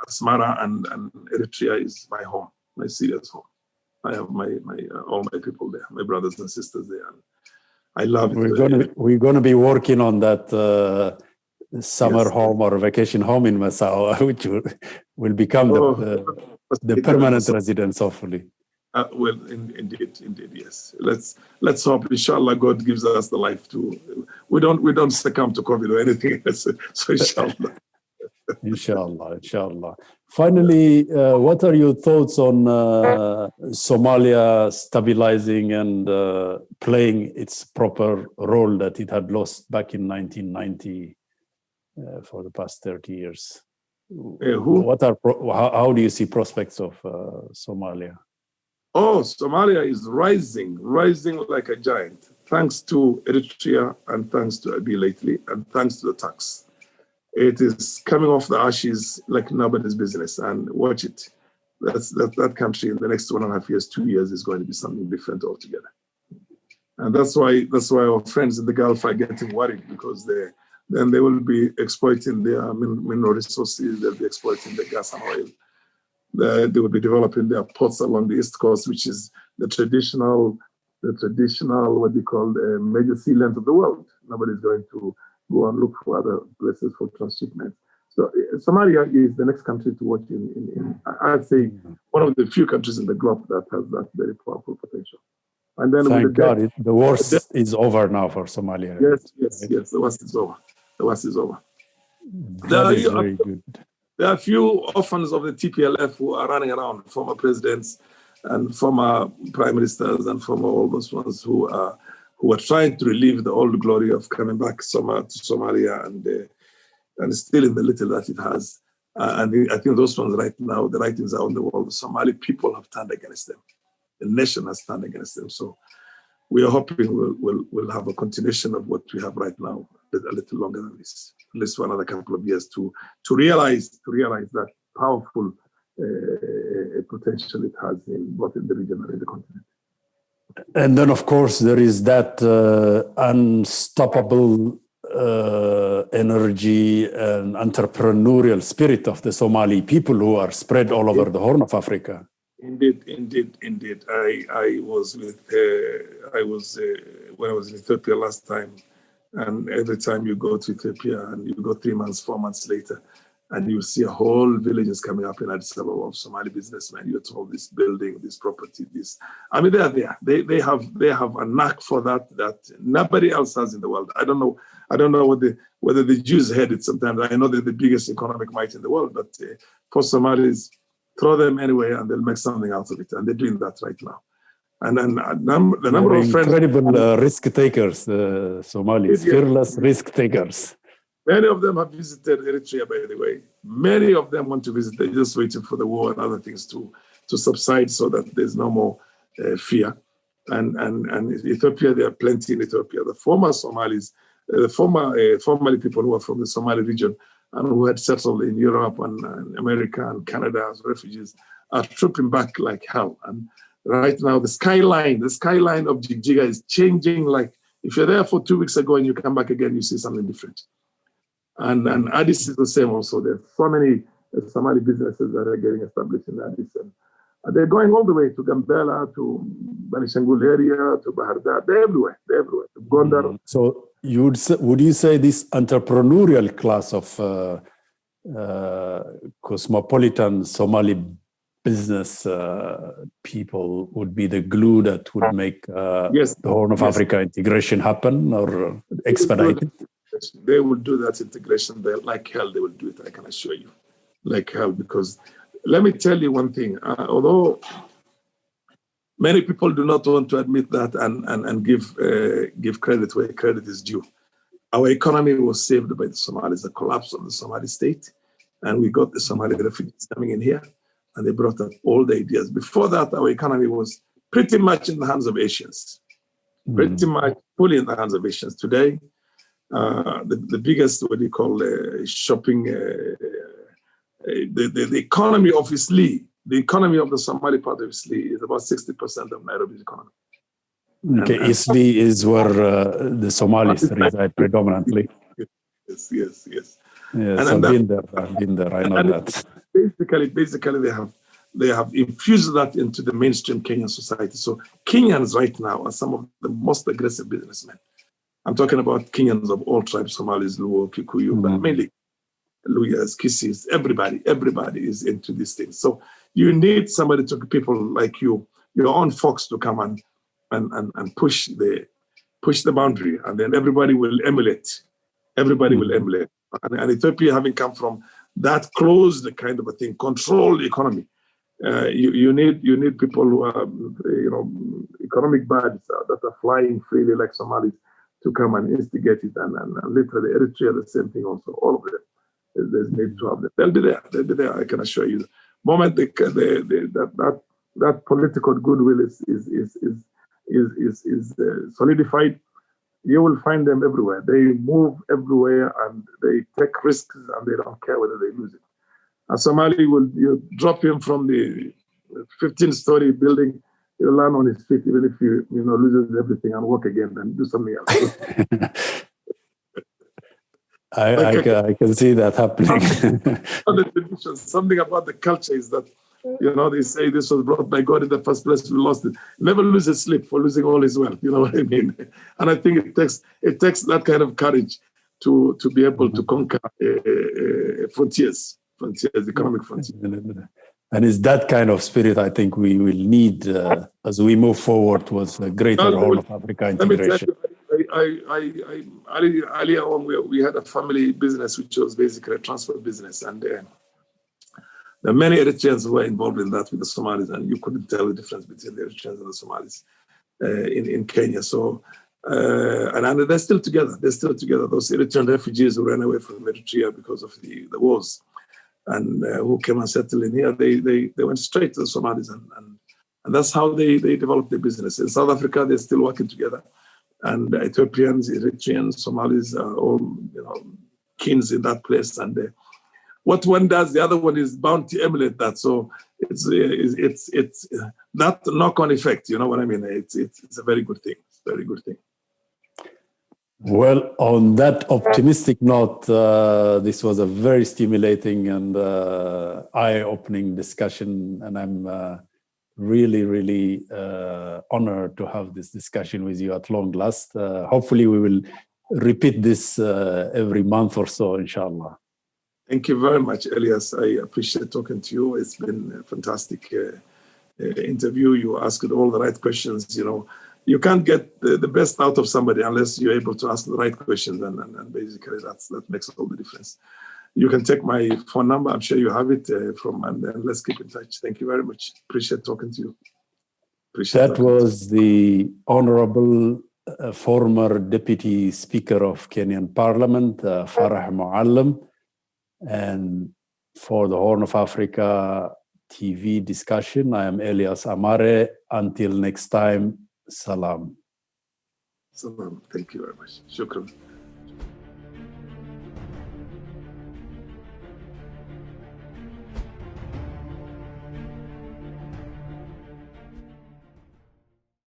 Asmara and Eritrea is my home, my serious home. I have all my people there, my brothers and sisters there. And I love it. We're going to be working on that summer home or vacation home in Massawa, which will become the permanent residence, hopefully. Well, indeed, yes. Let's hope, inshallah, God gives us the life to. We don't succumb to COVID or anything else. So inshallah. Inshallah. Finally, what are your thoughts on Somalia stabilizing and playing its proper role that it had lost back in 1990 for the past 30 years? How do you see prospects of Somalia? Oh, Somalia is rising like a giant, thanks to Eritrea and thanks to Abiy lately, and thanks to the tax. It is coming off the ashes like nobody's business, and watch it. That country in the next 1.5 years, 2 years is going to be something different altogether. And that's why our friends in the Gulf are getting worried, because then they will be exploiting their mineral resources, they'll be exploiting the gas and oil. They will be developing their ports along the East Coast, which is the traditional, what they call the major sea lanes of the world. Nobody's going to go and look for other places for transshipment. So Somalia is the next country to watch I'd say, one of the few countries in the globe that has that very powerful potential. And then thank God, the worst is over now for Somalia. Yes, the worst is over. That is very good. There are a few orphans of the TPLF who are running around, former presidents and former prime ministers and former all those ones who are trying to relive the old glory of coming back to Somalia and still in the little that it has. And I think those ones right now, the writings are on the wall. The Somali people have turned against them. The nation has turned against them. So we are hoping we'll have a continuation of what we have right now, a little longer than this, at least for another couple of years to realize that powerful potential it has both in the region and in the continent. And then, of course, there is that unstoppable energy and entrepreneurial spirit of the Somali people who are spread all over the Horn of Africa. Indeed. I was when I was in Ethiopia last time. And every time you go to Ethiopia and you go 3 months, 4 months later, and you see a whole villages coming up in Addis Ababa of Somali businessmen. You're told this building, this property, this. I mean, they are there. They have a knack for that nobody else has in the world. I don't know whether the Jews had it sometimes. I know they're the biggest economic might in the world, but for Somalis, throw them anywhere and they'll make something out of it. And they're doing that right now. And then the number of friends. Incredible risk takers, Somalis, fearless risk takers. Many of them have visited Eritrea, by the way. Many of them want to visit. They're just waiting for the war and other things to subside so that there's no more fear. And Ethiopia, there are plenty in Ethiopia. The former Somalis, formerly people who are from the Somali region and who had settled in Europe and America and Canada as refugees are trooping back like hell. And right now, the skyline of Jigjiga is changing. Like if you're there for 2 weeks ago and you come back again, you see something different. And Addis is the same also. There's so many Somali businesses that are getting established in Addis. And they're going all the way to Gambela, to Banishangul area, to Bahardar. They're everywhere, to Gondar. So would you say this entrepreneurial class of cosmopolitan Somali business people would be the glue that would make the Horn of Africa integration happen or expedite it? They will do that integration there like hell. They will do it, I can assure you, like hell. Because let me tell you one thing, although many people do not want to admit that and give credit where credit is due, our economy was saved by the Somalis, the collapse of the Somali state, and we got the Somali refugees coming in here, and they brought up all the ideas. Before that, our economy was pretty much in the hands of Asians, pretty much fully in the hands of Asians. Today, the biggest, what do you call, shopping, the economy of Isli, the economy of the Somali part of Isli is about 60% of Nairobi's economy. Okay, Isli is where the Somalis reside predominantly. Yes. Yes, I've been there, I know that. Basically, they have infused that into the mainstream Kenyan society. So Kenyans right now are some of the most aggressive businessmen. I'm talking about Kenyans of all tribes, Somalis, Luo, Kikuyu, but mainly Luyas, Kisis, everybody is into these things. So you need somebody people like you, your own folks to come and push the boundary, and then everybody will emulate. Everybody will emulate. And Ethiopia, having come from that closed kind of a thing, controlled economy, you need people who are, economic birds that are flying freely like Somalis, to come and instigate it, and literally Eritrea, the same thing also. All of them, there's need to have them. They'll be there. I can assure you. The moment that political goodwill is solidified, you will find them everywhere. They move everywhere and they take risks and they don't care whether they lose it. A Somali you drop him from the 15-story building. He'll land on his feet, even if you loses everything, and walk again and do something else. I can see that happening. Something about the culture is that, they say this was brought by God in the first place, we lost it. Never lose his sleep for losing all his wealth. You know what I mean? And I think it takes that kind of courage to be able to conquer frontiers, economic frontiers. And it's that kind of spirit I think we will need as we move forward towards a greater Horn of Africa integration. Earlier on, we had a family business, which was basically a transport business. And there are many Eritreans who were involved in that with the Somalis, and you couldn't tell the difference between the Eritreans and the Somalis in Kenya. So, and they're still together. Those Eritrean refugees who ran away from Eritrea because of the wars, and who came and settled in here, they went straight to the Somalis, and that's how they developed their business. In South Africa, they're still working together, and Ethiopians, Eritreans, Somalis are all kins in that place. And what one does, the other one is bound to emulate that. So it's that knock-on effect. You know what I mean? It's a very good thing. It's a very good thing. Well, on that optimistic note, this was a very stimulating and eye-opening discussion, and I'm really, really honored to have this discussion with you at long last. Hopefully, we will repeat this every month or so, inshallah. Thank you very much, Elias. I appreciate talking to you. It's been a fantastic interview. You asked all the right questions. You know, you can't get the best out of somebody unless you're able to ask the right questions, and basically that makes all the difference. You can take my phone number. I'm sure you have it and let's keep in touch. Thank you very much. Appreciate talking to you. That was the Honorable former Deputy Speaker of Kenyan Parliament, Farah Maalim. And for the Horn of Africa TV discussion, I am Elias Amare. Until next time, salam. Salam. Thank you very much. Shukran.